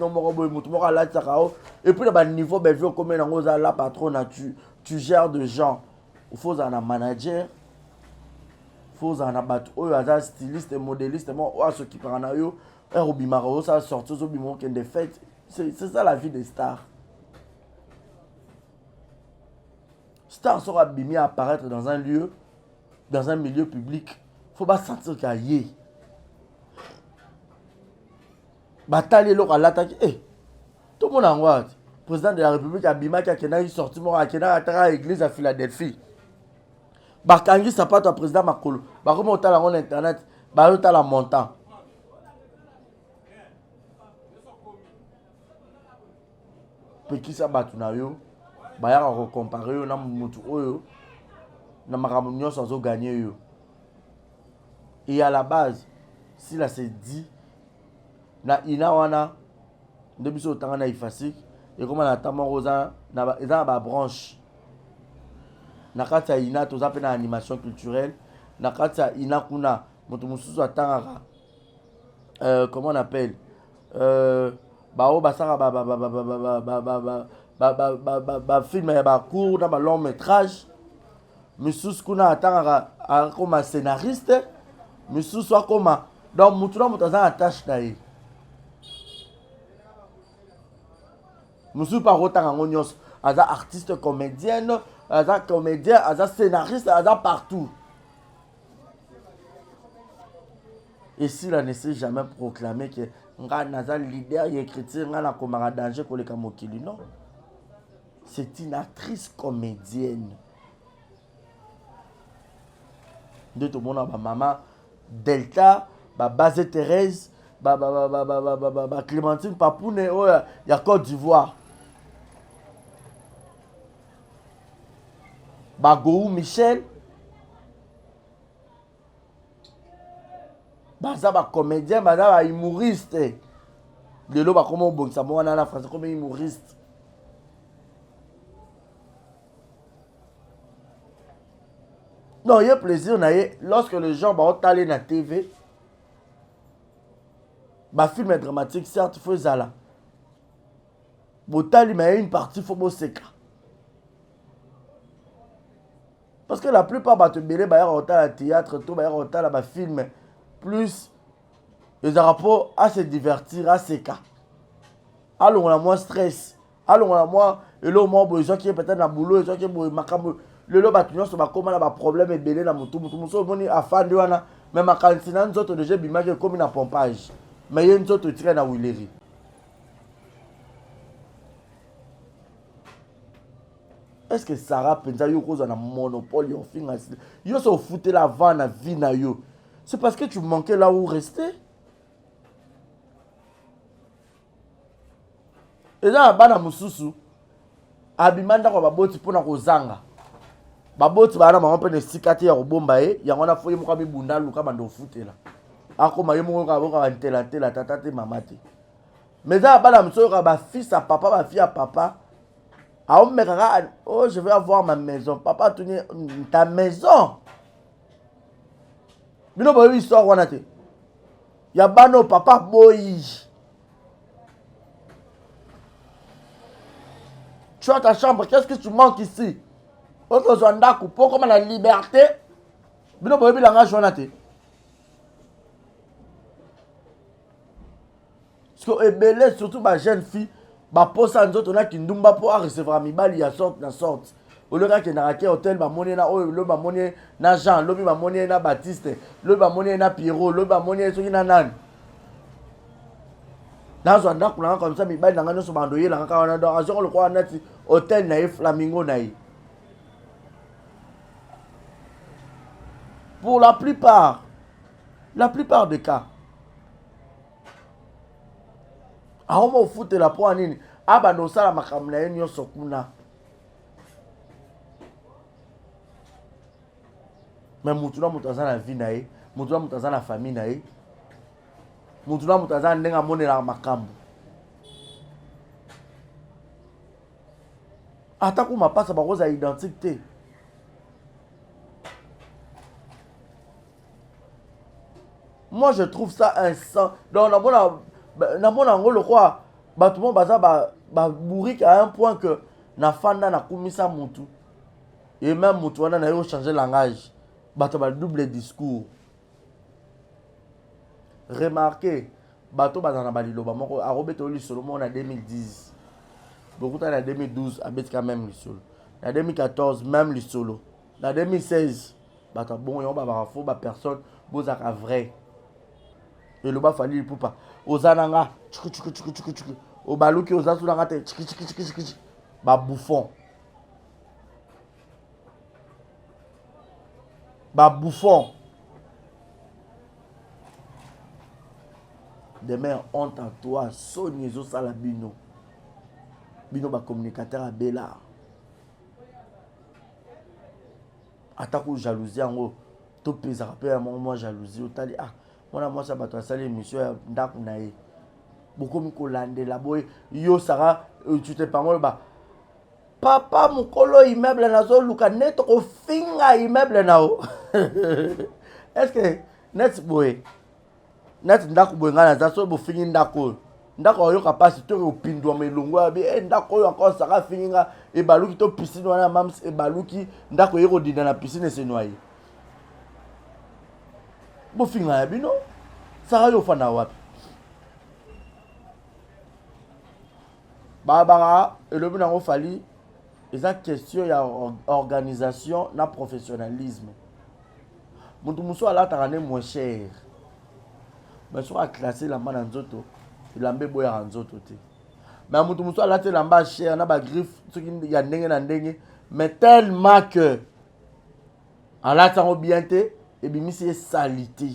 et puis le niveau, comme la patronne, tu gères de gens. Il faut un manager. Il faut un styliste et modéliste. Moi, ceux qui parlent à eux, ça sort des fêtes. C'est ça la vie des stars. Star sera abîmé à apparaître dans un lieu, dans un milieu public. Il ne faut pas sentir qu'il y a. Bataille l'eau à l'attaque. Tout le monde en voit. Président de la République Abima qui a sorti à l'église à Philadelphie. Bakangi sapato à président Makolo. Bakoma otala en internet, ba otala montant. Peki sa batuna yo, ba ya ko comparer yo na mutu oyo na makambo nyonso zo gagner yo. Et à la base, si là c'est dit na ina wana ndebiso tanga na ifasik et comme na tamo rosa na ba branche nakati ya ina toza pe na animation culturelle nakati ya ina kuna moto mususu atangaka comment on appelle bao basaka ba film ya ba court na ba long métrage misusu kuna atangaka akoma scénariste misusu akoma donc mutu na moto aza na tâche na ye misusu pa akotanga yango nyonso aza artiste comédienne aza comédien aza scénariste aza partout et s'il ne s'est jamais proclamé que nga naza leader ya écriture nga nakomaka danger koleka mokili non c'est une actrice comédienne nde tomona bamama Delta babase Thérèse Clémentine Papoune oyo ya Côte d'Ivoire Bagou Michel baza ba comédien baza ba humoriste lelo ba comment bongisa mo wana na français comme humoriste non il y a plaisir na ye lorsque les gens ba otale na TV ba film dramatique certes faut zala botali mais une partie faut boseka parce que la plupart ba te belé ba ya otala théâtre tout ba ya otala ba film plus les rapports à se divertir à ces cas. Alors on a moins stress. Alors on a moins et là moins besoin qui est peut-être dans boulot et qui est macam le lo batunyo so ba comment ba problème et belé na mutu so moni afande wana mais ma kantina nzoto de bima ke comme na pompage mais yé nzoto tire na wileri. Est-ce que Sarah pensa yo cause na monopole yo finga yo so fouté la vente na vie na yo. C'est parce que tu manquais là où rester. Et là, bana mususu, abimanda kwa baboti pona kozanga. Baboti bana mama pe ne sikati ya robomba e, yango na foye muka bibunda luka bando futela. Akoma ye muka boka ntela tela tata te mama te. Mais là bana mususu ka ba fils à papa, ba fille à papa. A omeka oh je vais avoir ma maison. Papa tuni ta maison. Bino boy histoire wana te. Ya bano papa boy. Tu as ta chambre, qu'est-ce que tu manques ici? Autre zonda coupo comme la liberté. Bino boy bilanga wana te. Parce que ebele surtout ba jeune fille, ba posa nzoto na kindumba po a recevoir mibali ya sorte na sorte. Oloka ke na rake hotel ba moni na oyo lo ba moni na Jean, lo ba moni na Baptiste, lo ba moni na Pierrot, lo ba moni soki na nani. Dans un dak na comme ça mi ba na ngano so bandoye la ka wana do azoko lo kwa na ti hotel na Flamingo na yi. Pour la plupart des cas. A homo foot la po nini aba no sala makamna yenyo sokuna. Mais mutuna mutaza na vie na ye, mutuna mutaza na famille na ye. Mutuna mutaza ndenga monela makambo. Ata kuma pasa ba koza identité. Moi je trouve ça insensé. Donc na mona ngolo quoi batumo baza ba bourrique à un point que na fanda na kumisa mutu. Et même mutu wana na yo changer langage. Bato ba double discours. Remarquez, bato bazana ba liloba moko a robeto li solo mo na 2010. Beaucoup na 2012 abet quand même li solo. Na 2014 même li solo. Na 2016 bato bon yo ba faux ba personne bozaka vrai. Et le bas fali pour pas. Ozananga tchuku. O baluki ozasu na ngate tchiki. Ba bouffon. Ba bouffon. Demain, honte à toi, Sonyezo Salabino. Bino ba communicateur à Bella. Attaque ou jalousie en haut. Tout pèse rappel à moi jalousie. Otali ah, moi ça va toi saler monsieur ndaku nae. Beaucoup mi kolande la boy yo Sarah tu te pas moi ba papa mukolo immeuble nazo luka net ko finga immeuble nao. Est-ce que net boy net ndako boy ngana za so bo fingi ndako ndako oyo capacité o pindwa melongo abi ndako oyo encore saka finga e baluki to piscine wana mams e baluki ndako yeko dinda na piscine se noyer. Bo finga ya bino saka yo fana wapi? Baba elobi nango fali eza question ya organisation na professionnalisme. Mutu muso alataka ne moins cher. Mais so a classé la main nzoto, il ambe boya nzoto te. Mais mutu muso alate la mba cher na ba griffe soki ya ndenge na ndenge, mais tellement que alata ngo bien te et bimisi e salité.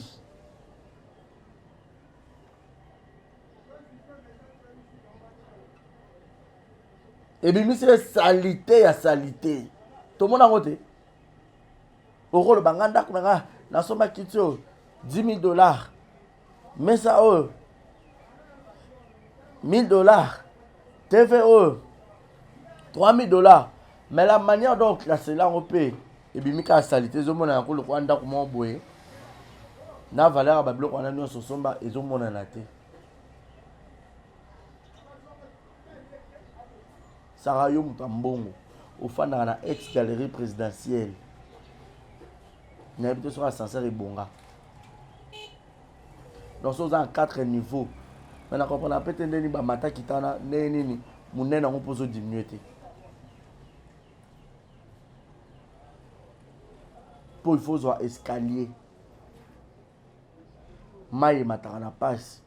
Et bien, c'est salité à salité. Tout le monde a voté. Au rôle de Banganda, na soma kitio $10 000. Mais ça, $1,000. TVO, $3,000. Mais la manière dont classer là, on paye. Et bien, la salité, je m'en ai encore le Rwanda comme on boye. Na valeur à Babylone, on a nous sur somba et je m'en ai naté. Sarayo Mutambongo, au fan de la ex-galerie présidentielle. Il y a habité sur l'ascenseur et Bonga. Donc, nous sommes en 4 niveaux. Mais on comprend que nous avons mata kitana, neni, mounen on pose diminuer. Pour il faut avoir escalier. Maille matana passe.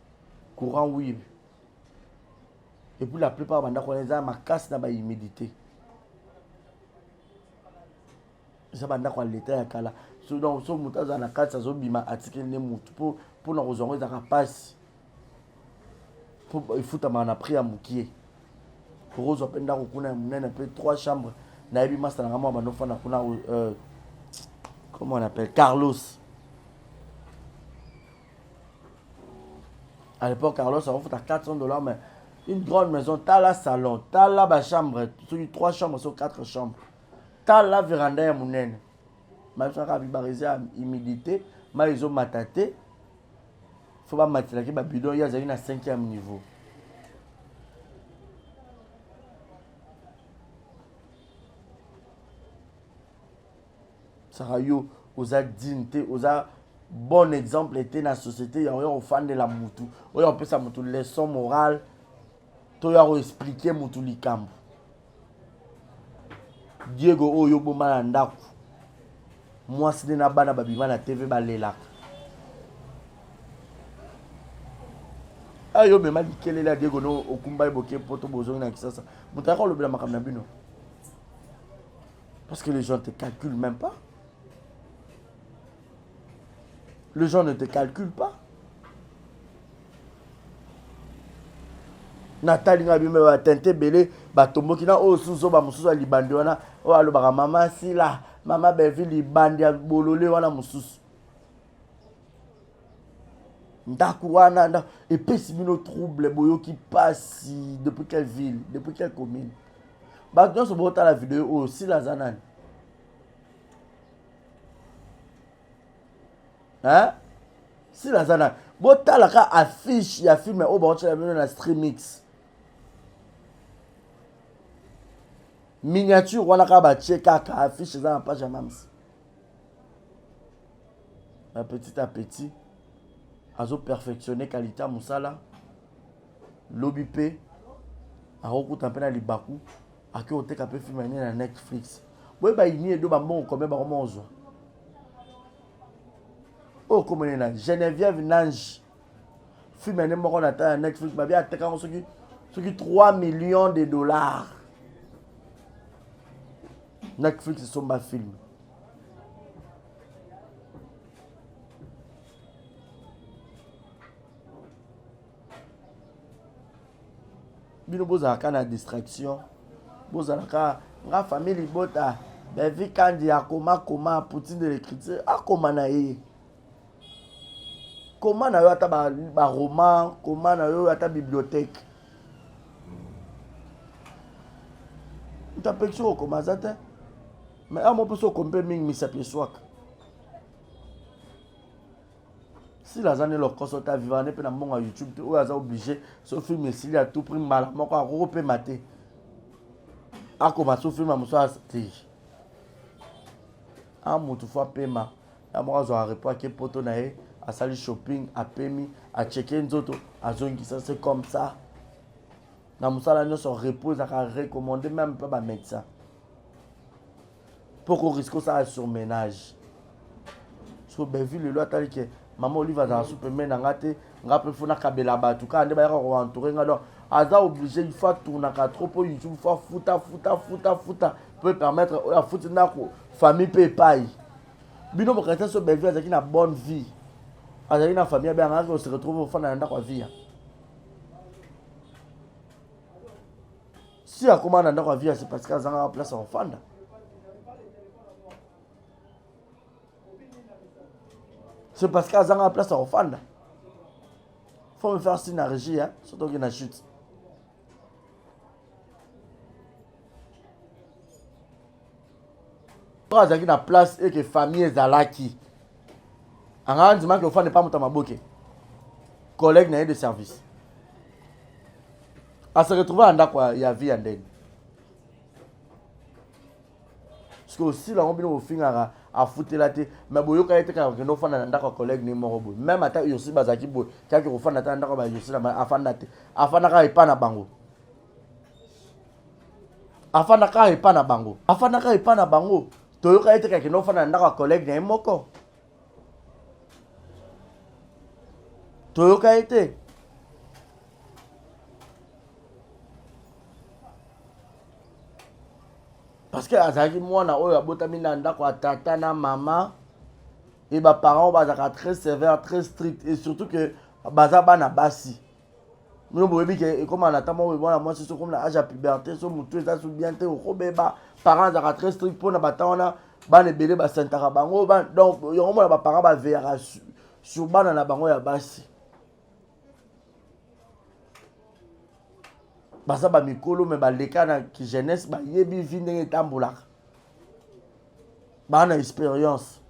Courant oui. Et pour la plupart, on a ma casse n'a pas humidité. Ça va dans l'état ya kala. So donc so mutaza na casse ça zo bima article ne mutu pour na kozongo za passe. Pour il faut tama na pris à mukie. Pour ozo penda ko kuna munene pe 3 chambres na yebi master na ngama banofa na kuna comment on appelle Carlos. À l'époque Carlos ça offre à $400 mais une grande maison, t'as la salon, t'as la chambre, 3 chambres sur 4 chambres. T'as la véranda ya munene. Ma soeur a bibarisé à humidité, ma ils ont mataté. Faut pas mater la bidon, il y a une à 5e niveau. Ça a eu aux dignité, aux bon exemple était dans la société, il y a un fan de la moutou. On peut ça moutou leçon morale. To ya expliquer mutu likambo. Diego oyo bomana ndaku. Moi sine na bana babima na TV balelaka. Ayo mema likele la Diego no okumba iboke poto bozongi na kisasa. Mutaka lo bela makamna bino. Parce que les gens ne te calculent même pas. Les gens ne te calculent pas. Nathalie nga bime ba tente belé ba tomboki na o suzo ba mususu libandi wana o alobaka mama sila mama bevi libandi bolole wana mususu ndaku wana nda epesi bino trouble boyo qui passe depuis quelle ville depuis quelle commune ba donc so bota la vidéo o sila zanani hein sila zanani bota la ka affiche ya film o ba otela bino na Streamix. Miniature wana ka ba cheka ka affiche za na page ya mams. Petit à petit azo perfectionner qualité musala lobi pe arokuta pe na libaku ake oteka pe film na Netflix. Boy ba ini edo ba mbongo comme ba komonzo. Oh comme na Geneviève Nange. Film ene moko na ta Netflix ba bia ateka soki $3 millions. Netflix sont ma film. Bino bozalaka na distraction. Bozalaka nga famille bota. Bevi kandi akoma Poutine de l'écriture. Akoma na ye. Comment na yo ata ba roman, comment na yo ata bibliothèque. Tu peux sur comment ça mais à mon peu sur compé ming mi sapie swak. Si la zone leur consomme ta vivant ne peut na mon YouTube ou à obligé ce film ici à tout prix mal mon quoi repé maté. A commencé au film à monsieur stage. A mutu fois paiement. A moi zo a répondre que poto na e a sali shopping a pemi a checker nzoto a zongi ça c'est comme ça. Na musala no so repose à recommander même pas ba médecin. Pour qu'on risque ça sur ménage. So ben vu le loi tali que maman Olive dans la soupe mais ngate ngape fona kabela batu ka ande ba ko entourer ngado aza obligé il faut tourner ka trop pour YouTube faut futa peut permettre la foot na ko famille peut paye bino mo kata so ben vu azaki na bonne vie azaki na famille bien ngaka se retrouve au fond na ndako vie si a comment na ndako vie c'est parce que azanga place en fanda. C'est parce qu'à Zanga place à Ofanda. Faut me faire synergie, hein, surtout qu'il y a une chute. Quand il y a une place et que famille est Zalaki, en rendant que l'Ofanda n'est pas Moutamaboke, collègue n'a de service. À se retrouver en Dakwa, il y a vie en den. Parce que aussi, là, on vient au fin à foutre la tête. Mais si vous avez été un collègue, même à Yossi Bazaki, quelques enfants n'attendent pas Yossi Afana et Pana Bango. Afana et Pana Bango. Afana et Pana Bango. Toyoka été quelqu'un enfant d'un collègue d'un moko. Toyoka été. Parce que azaki mwana oyo abotami na ndako ya tata na mama et ba parents bazaka très sévère, très strict et surtout que baza bana basi. Nous boyebi que comme on attend moi bona moi c'est comme la âge à puberté so mutu ça sou bien te o beba parents bazaka très strict pour na batana bana belé ba sentaka bango donc yo mona ba parents ba vera sur bana na bango ya basi. Basa ba mikolo me ba leka na ki jeunesse ba yebi vi ndenge tambolaka ba na expérience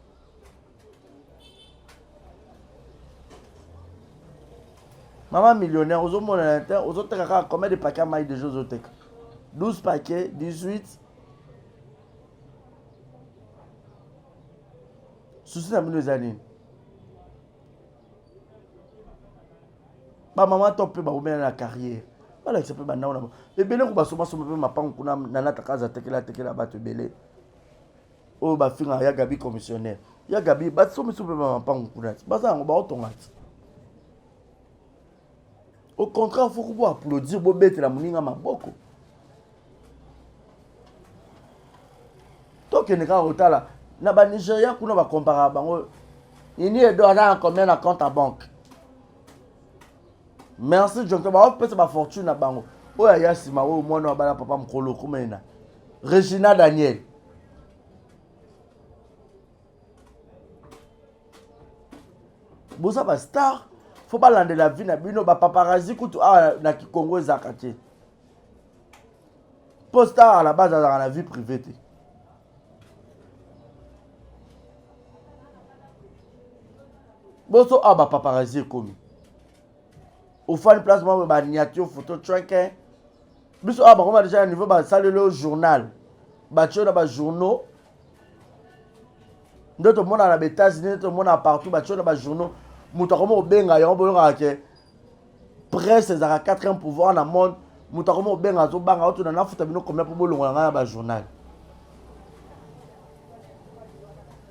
maman millionnaire ozo mona na terre ozo teka combien de paquets maïs de jeux ozo 12 paquets 18 souci na bino zanini ba maman top pe ba omena na carrière. Voilà, c'est pas maintenant. Et bien, on va se mettre ma panne qu'on a dans la casa tekela batte belé. Oh, bah, fin à Yagabi commissionnaire. Yagabi, bah, so me soupe ma panne qu'on a. Bah, ça, on va automate. Au contraire, il faut qu'on applaudir Bobette la moninga ma boko. Tant que n'est pas au là, na ba Nigeria qu'on va comparer bango. Il n'y a de combien na compte à banque. Merci John. Tu vas faire ma fortune à bango. Oya yasima o mwana bala papa mkolo kumena. Regina Daniel. Bosa ba star. Faut pas lande la vie na bino ba paparazzi kutu na Kikongo zakati. Posta à la base dans la vie privée. Boso ba paparazzi komi. Au fan place moi ba miniature photo tracker biso ba comment déjà niveau ba salle le journal ba tchona ba journaux ndoto mona na États-Unis ndoto mona partout ba tchona ba journaux muta comme obenga yo bonga ke presse za 4e pouvoir na monde muta comme obenga zo banga oto na futa bino combien pour bolonga na ba journal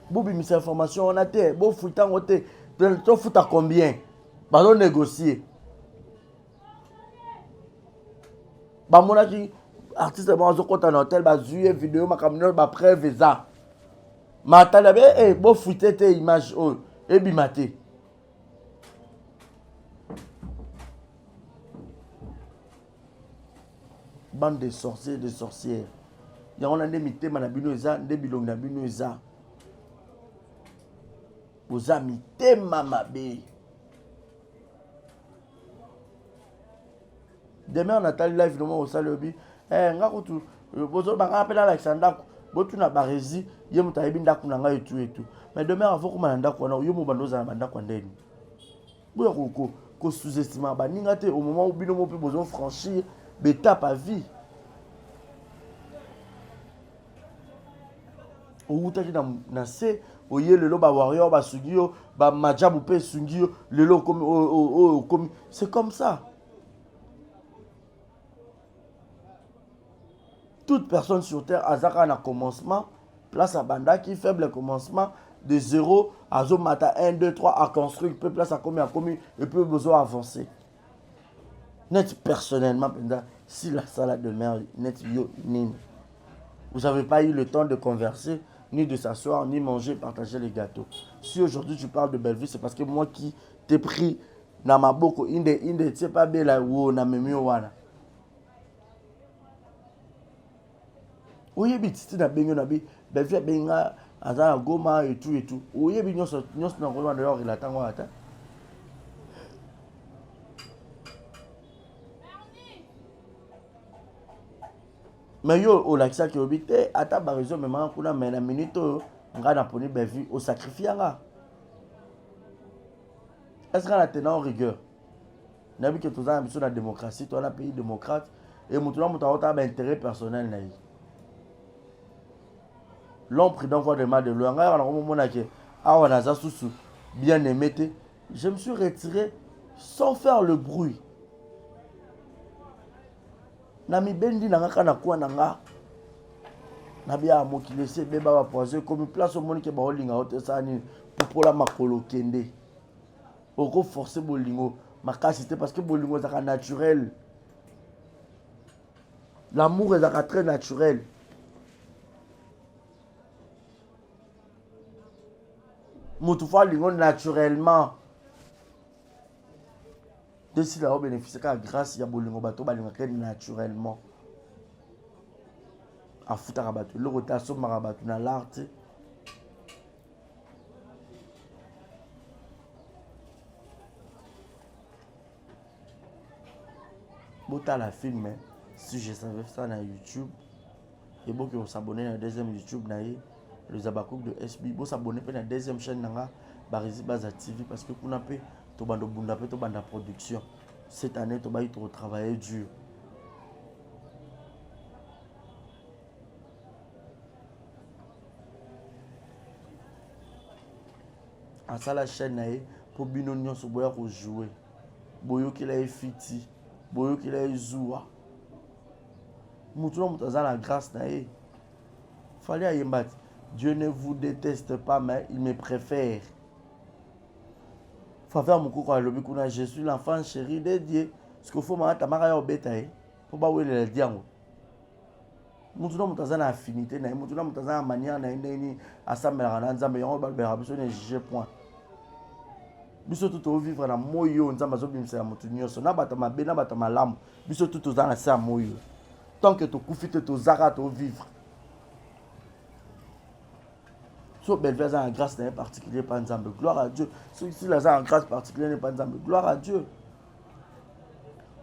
bobi mis information on a té bo futa ngote to futa combien ba lo négocier. Ba monaki artiste ba zo kota na hôtel ba zuye vidéo makamino ba preuve za matala be bo fuitete image o e bimate bande de sorcières ya on a ndé mitema na bino eza ndé bilongi na bino eza oza mitema mabe. Demain, on a live au salle lobby. nga kutu bozo banga pela Alexander botuna barezi ye muta yebi ndaku na nga et tout mais demain avant kuma ndaku na yo mo bandoza na bandaku ndeni boya ko sous-estimer baninga te au moment où bino mo pe besoin franchir d'étape à vie outaki na se oye lelo ba warrior ba sugio ba majabu pe sugio lelo comme c'est comme ça. Toute personne sur terre azaka na commencement place à banda qui faible commencement de 0 à mata 1 2 3 à construire peut place à commis et peut besoin avancer. Net personnellement si la salade de mer net yo nini. Vous n'avez pas eu le temps de converser, ni de s'asseoir, ni manger, partager les gâteaux. Si aujourd'hui tu parles de Belleville, c'est parce que moi qui t'ai pris dans ma boko, inde, c'est pas belle ou na memio wana. Oye bititi na benyo na bi, Belleville benga azana goma et tout. Oye bi nyos na ngolo dehors il attend ata. Mais yo o lakisa ki obite ata ba raison même kuna mais na minute nga na poni Belleville au sacrifier nga. Est-ce qu'on a tenu en rigueur? N'a vu que tout ça sur la démocratie, toi un pays démocrate et mutu a intérêt personnel naï. L'homme pris d'envoi de mal de loin, on a moment que ah on a ça sous bien aimé. Je me suis retiré sans faire le bruit. Nami bendi nanga kana kwa nanga. Nabi a mo ki laisser beba ba poser comme place au monde que ba holinga hote ça ni pour la makolo kende. Oko forcer bolingo makasi c'était parce que bolingo ça naturel. L'amour est très naturel. Moutoufa lingo naturellement. Si la bénéficie grâce ya bolingo bato balinga naturellement a futaka bato le rotation marabato na l'art bota la film si je savais ça na YouTube et bon que on s'abonner à la deuxième YouTube na les abakouk de SB bon s'abonner à la deuxième chaîne nanga Barizi Baza TV parce que kuna pe to bando bunda pe to banda production cette année to ba y travailler dur à ça la chaîne na pour bino nyonso boya ko jouer boyo ki la fiti boyo ki la zuwa mutu na mutu la grâce na fallait ayembat Dieu ne vous déteste pas mais il me préfère. Faut faire mon cours à l'objet qu'on a. Je suis l'enfant chéri de Dieu. Ce qu'il faut maintenant, tamara ya obeta faut pas ouer le diango. Mutu na mutazana affinité na mutu na mutazana manière na ndeni asambela na nzambe yango balbera biso ne juger point. Biso tout vivre na moyo nzamba zo bimisa ya mutu nyonso na bata mabe na bata malamu. Biso tout ozana sa moyo. Tant que to kufite to zaka to vivre. So Belleville a en grâce n'est particulier pas Nzambe. Gloire à Dieu. Si la en grâce particulière n'est pas Nzambe. Gloire à Dieu.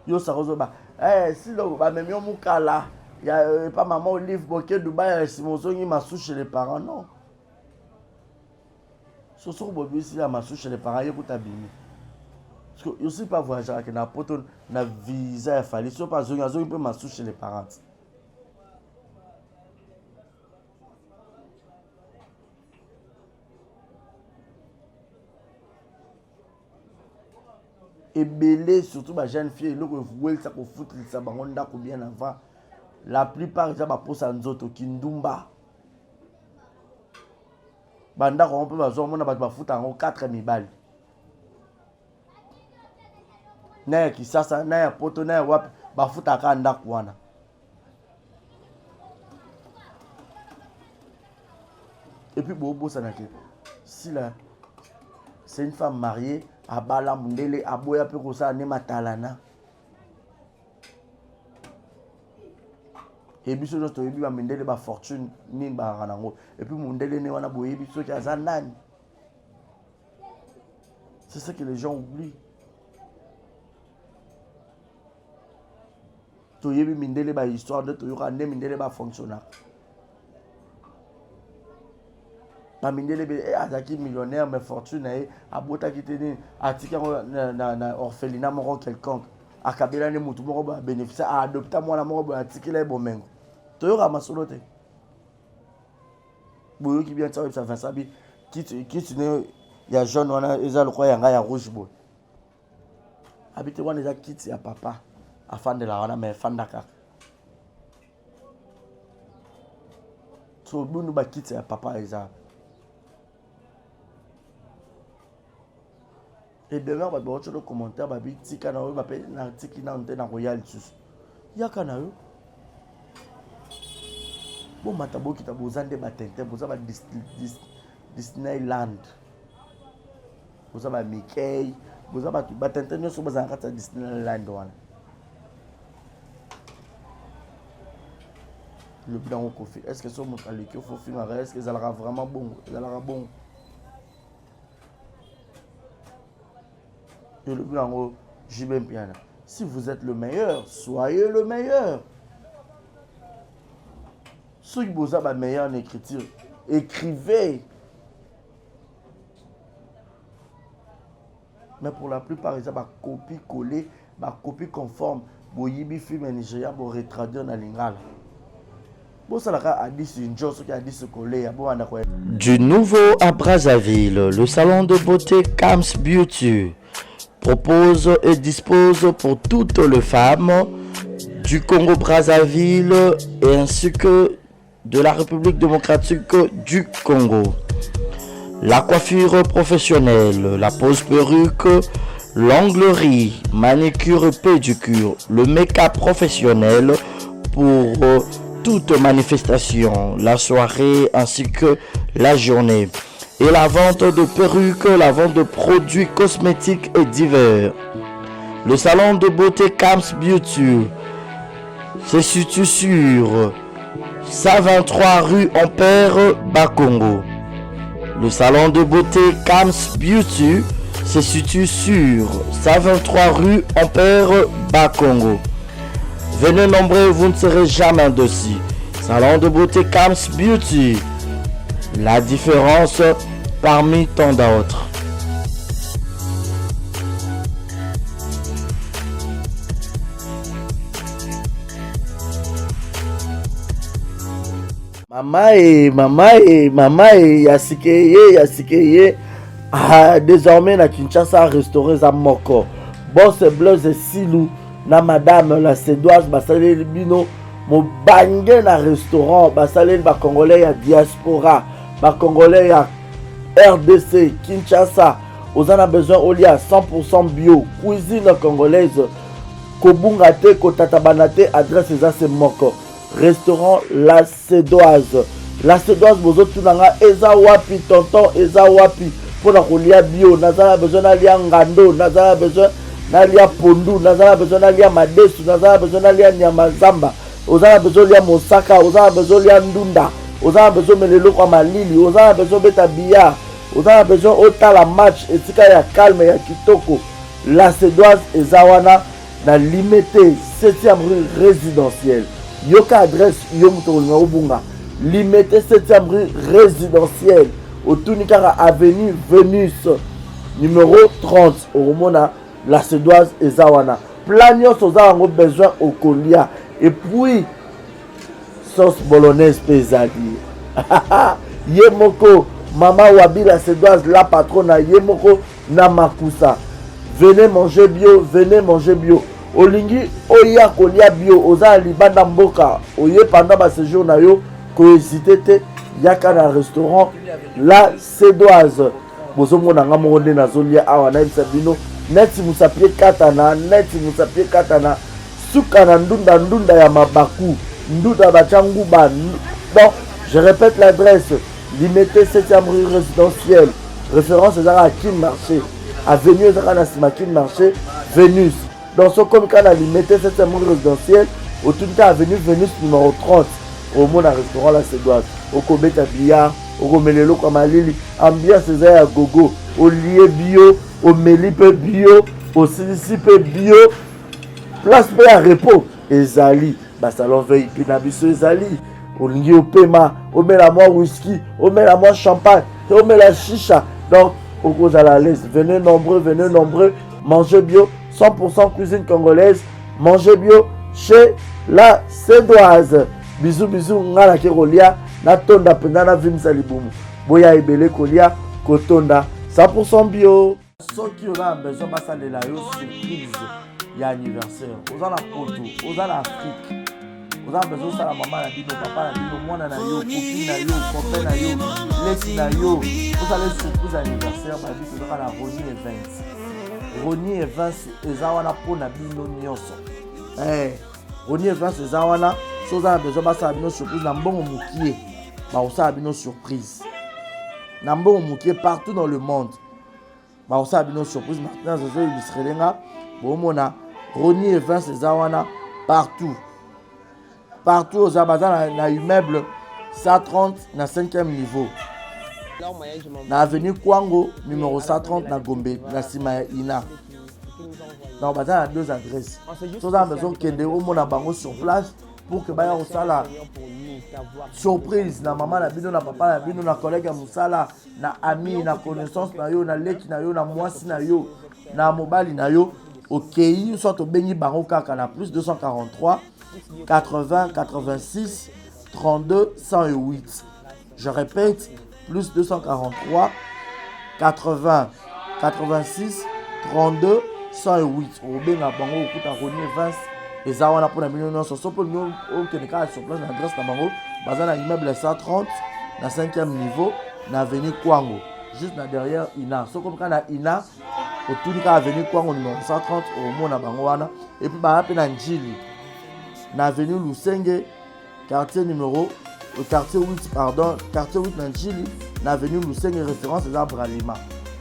Yo sarozo ba. Si le ba même yo mukala, il y a pas maman Olive Bokeh Dubaï Simon Zongi Massou chez les parents non. So so bobi si la Massou chez les parents écoute abimi. Parce que yo si pas voyager avec na poto na visa fali so pas zongi peut Massou chez les parents. Et belé surtout ma jeune fille le que ça pour foutre ça bangonda bien avant la plupart ça ba posa nzoto kindumba banda ko on peut bazo mona ba foutre en 4 mibali na ki sasa na ya poto na wapi ba foutre ka ndako wana et puis bobo ça na que si là c'est une femme mariée abala mundele aboya pe ko sa ne matalana et biso no to yebi ba mundele ba fortune ni ba ranango et puis mundele ne wana boyebi so ki azanani. C'est ça que les gens oublient. toyebi mindele ba histoire de toyoka nde mindele ba fonctionnaire ba mindele be azaki millionnaire mais fortune e abota kiteni atika na orphelinat moko quelconque akabela ne mutu moko ba bénéficier a adopter mwana moko ba atikela bomengo toyoka masolo te boyo ki bien ça Vincent bi qui ne ya jaune wana eza lokwa yanga ya rouge boy habite wana eza kiti ya papa afandela wana mais fanda kaka so bunu ba kiti ya papa eza et demain ba bo le commentaire ba bi tika na ba pe na article na onte na royal sus yaka na yo bon matabo kita bozande ba tente boza ba Disneyland boza ba Mickey boza ba tente nyo so boza ngata Disneyland wana le bilan au Kofi est-ce que so mon aliki faut film est-ce que ça sera vraiment bon ça sera bon et le bilan au JB Piana si vous êtes le meilleur soyez le meilleur. Si vous avez la meilleure écriture, écrivez. Mais pour la plupart, ils ont des copies collées, des copies conformes. Vous avez des films nigériens pour retraduire dans l'ingala. Du nouveau à Brazzaville, le salon de beauté Kams Beauty propose et dispose pour toutes les femmes du Congo-Brazzaville et ainsi que de la République démocratique du Congo. La coiffure professionnelle, la pose perruque, l'onglerie, manicure et pédicure, le make-up professionnel pour toute manifestation, la soirée ainsi que la journée. Et la vente de perruques, la vente de produits cosmétiques et divers. Le salon de beauté Kams Beauty se situe sur 123 rue Ampère, Bakongo. Le salon de beauté Kams Beauty se situe sur 123 rue Ampère, Bakongo. Venez nombreux, vous ne serez jamais dessus. Salon de beauté Kams Beauty. La différence parmi tant d'autres. Mama yasikeye. Ah, désormais na Kinshasa restauré za moko. Boss Blaise Silou na madame la Sédoise basaleli bino mo bange na restaurant basaleli ba congolais ya diaspora, ba congolais ya RDC Kinshasa. Vous en avez besoin au lia 100% bio, cuisine congolaise. Kobunga te kotatabana te adresse za se moko. Restaurant La Sédoise. La Sédoise bozo tunanga eza wapi tonton eza wapi pour la kolia bio. Nazala besoin na lia ngando, nazala besoin na lia pondu, nazala besoin na lia madesu, nazala besoin na lia nyamazamba. Ozala besoin lia mosaka, ozala besoin lia ndunda, ozala besoin melelo kwa malili, ozala besoin beta billard, ozala besoin otala match etika ya calme ya kitoko. La Sédoise ezawana na limité 7e rue résidentielle. Yoka adresse yomutolinga obunga. Limité 7e rue résidentielle. Au Tunikara avenue Vénus numéro 30 au Romona. La Sédoise ezawana. Plagnon soza ango besoin au colia. Et puis sauce bolognaise pesadi. Yemoko Mama Wabi la Sédoise la patronne Yemoko Namakusa. Venez manger bio, venez manger bio. Olingi oya kolia bio oza libanda mboka oye pendant ba séjour na yo ko hésiter te yaka na restaurant La Sédoise. Bozomona nga monde na zolia awa na bisabino neti musapie katana suka na ndunda ya mabaku ndunda bachangu ba. Bon, je répète l'adresse. Limité 7e rue résidentielle. Référence à Kin Marché. Avenue Zakanasima Kin Marché. Vénus. Dans ce comme cas, limité 7e rue résidentielle. Au tout cas, avenue Vénus numéro 30. Au monde à restaurant La Sédoise. Au Kobeta Billard. Au Gomelelo Kamalili. Ambiance à gogo. Au lieu bio. Au Melipe bio. Au Silicipe bio. Place à repos. ezali basalon VIP na biso ezali olingi opema omela mwa whisky omela mwa champagne omela chicha donc okozala à l'aise. Venez nombreux, mangez bio, 100% cuisine congolaise, mangez bio chez la Cédoise. Bisous, ngala ke kolia, na tonda penda na vimsa libumu. Boya ebele kolia, kotonda, 100% bio. Ceux qui ont besoin de faire la surprise, il y a anniversaire. Aux en Poto, aux en Afrique. Vous avez besoin de la maman, la bino, papa, la bino, moi, na yo, copine, na yo, copain, na yo, laisse na yo. Vous allez surprise anniversaire, ma vie, c'est la Ronnie Events. Ronnie Events, ezawana pour na bino nyonso. Ronnie Events, ezawana, si vous avez besoin de faire la surprise, na mbongo mukie, bah vous avez une surprise. Na mbongo mukie partout dans le monde. Bah vous avez une surprise. Maintenant, je vais illustrer les gars. Bon, mon a Ronnie Events, ezawana partout. Partout aux abazans, na immeuble 130 na 5e niveau. Na avenue Kwango, numéro 130 na Gombe, na Sima Ina. Donc, on a 2 adresses. Si vous avez besoin de au bango sur place pour que baya osala surprise na maman na bino na papa na bino na collègue ya musala na ami na connaissance na yo na leki na yo na mwasi na yo na mobali na yo OK, soit au bengi bango kaka na plus 243 80 86 32 108. Je répète, plus 243 80 86 32 108. Au benga bango okuta Ronnie Events ezawana pour na million so pour nous au Kenya sur place l'adresse na bango bazana immeuble 130 na 5e niveau na avenue Kwango juste na derrière Ina. So comme kana Ina autour de avenue Kwango numéro 130 au mona bango wana et puis ba na Njili na avenue Lusenge quartier 8 quartier 8 na Njili na avenue Lusenge référence des arbres à Lima.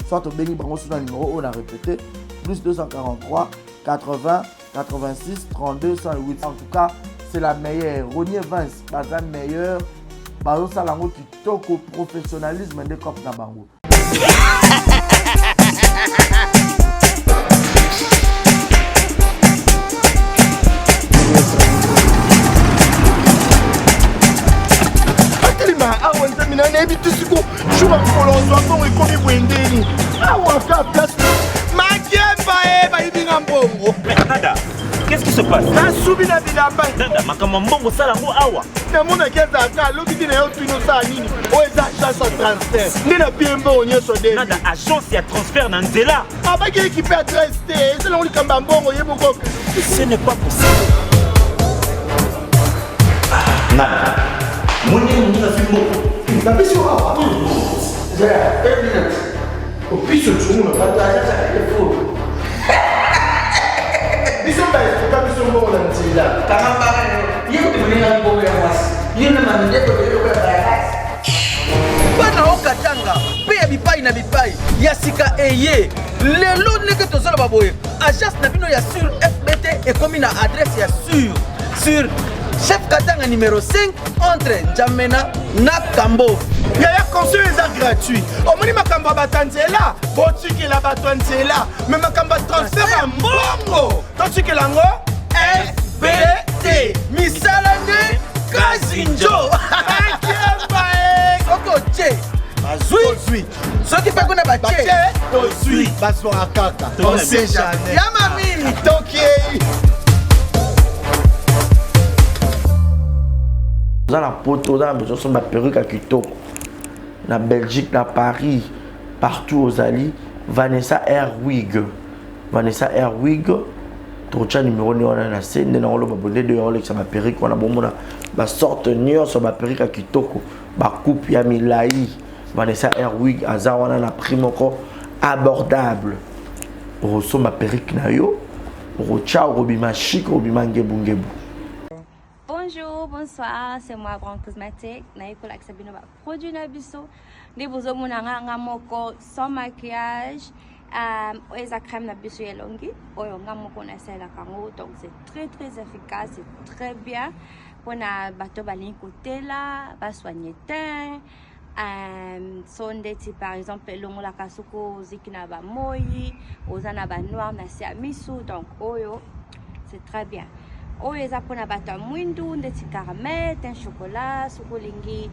Soit au béni bango sur le numéro on a répété plus 243 80 86 32 108. En tout cas, c'est la meilleure. Ronnie Events, la meilleure. Bazo salango qui toque au professionnalisme des copes na bango. awa nzamina nayebi tisiko shuba kolonzwa mbongo ekomi bwendeni awa ka place makemba bayibinga mbongo. Nada, qu'est-ce qui se passe? nasubi na bilamba Nada, makambo mbongo salango awa namonaki ezalaka alobi na yo tino osala nini oyo eza agence ya transfert nde na pie mbongo nyonso de Nada, agence ya transfert na nzela abaki ekipe adresse te ezalango likambo ya mbongo ye moko. Ce n'est pas possible. Nada, mwenye mwenye fimbo napesi awa opiso tumu na pataza telefone biso baesuka biso mbongo na nzela Kakamba ye kutumelinga mbongo ya mwasi. Ye na mandeto kwa baraka. bana okatanga mpe ya bipai na bipai ya sika eye lelo ndenge tozala baboye agence na bino ya sur fbt ekomi na adresse ya sur chef katanga numéro 5 entre Njamena na Kambo. yaya conseil eza gratuit omoni makambo ya bato ya nzela botikela bato ya nzela me makambo ya transfert ya mbongo totikela yango fbt misala nde kazinjo akemba soko tie bazwi soki mpe kuna batie tozwi bazwaka kaka on sait jamais ya mamini tokei Dans la poto, dans la maison, sur ma perruque à Kitoko. Na Belgique, na Paris, partout aux alliés. Vanessa Airwig. Vanessa Airwig. Trocha numéro 9 on a na scène. On a babonné de Rolex sur ma perruque. On a bon ma sorte nion sur ma perruque à Kitoko. Ma coupe ya milai. Vanessa Airwig. Azawana na prix encore abordable. Rosso ma perruque na yo. Rocha robima chic robima ngebu. Bonjour, bonsoir, c'est moi Brand Cosmétique. Naiko la Sabino ba produit na biso. Ni bozo munanga ngamoko sans maquillage. Eza crème na biso yelongi. Oyo ngamoko na sela kango. Donc c'est très efficace, c'est très bien. Pona bato balin kotela, ba soigner teint. Sondeti par exemple longo la kasuko zikina ba moyi, ozana ba noir na siamisu. Donc oyo c'est très bien. oyo eza mpona bato ya mwindu ndeti caramel te chocolat soki olingi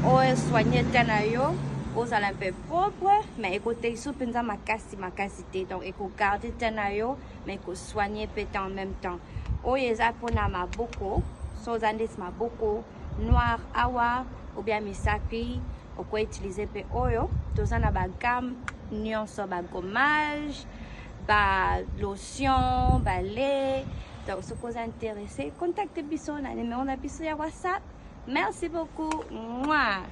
osoigne te na yo ozala un peu propre mais ekoteisa mpenza makasi te donc ekogarde te na yo mais ekosoigne mpe te en même temps oyo eza mpona maboko so oza ndeti maboko noir awa ou bien misaki okoutilize mpe oyo toza na bagame nyonso bagommage lotion balait donc soki oza intéressé contacte biso na numéro na biso ya WhatsApp. Merci beaucoup. Mouah.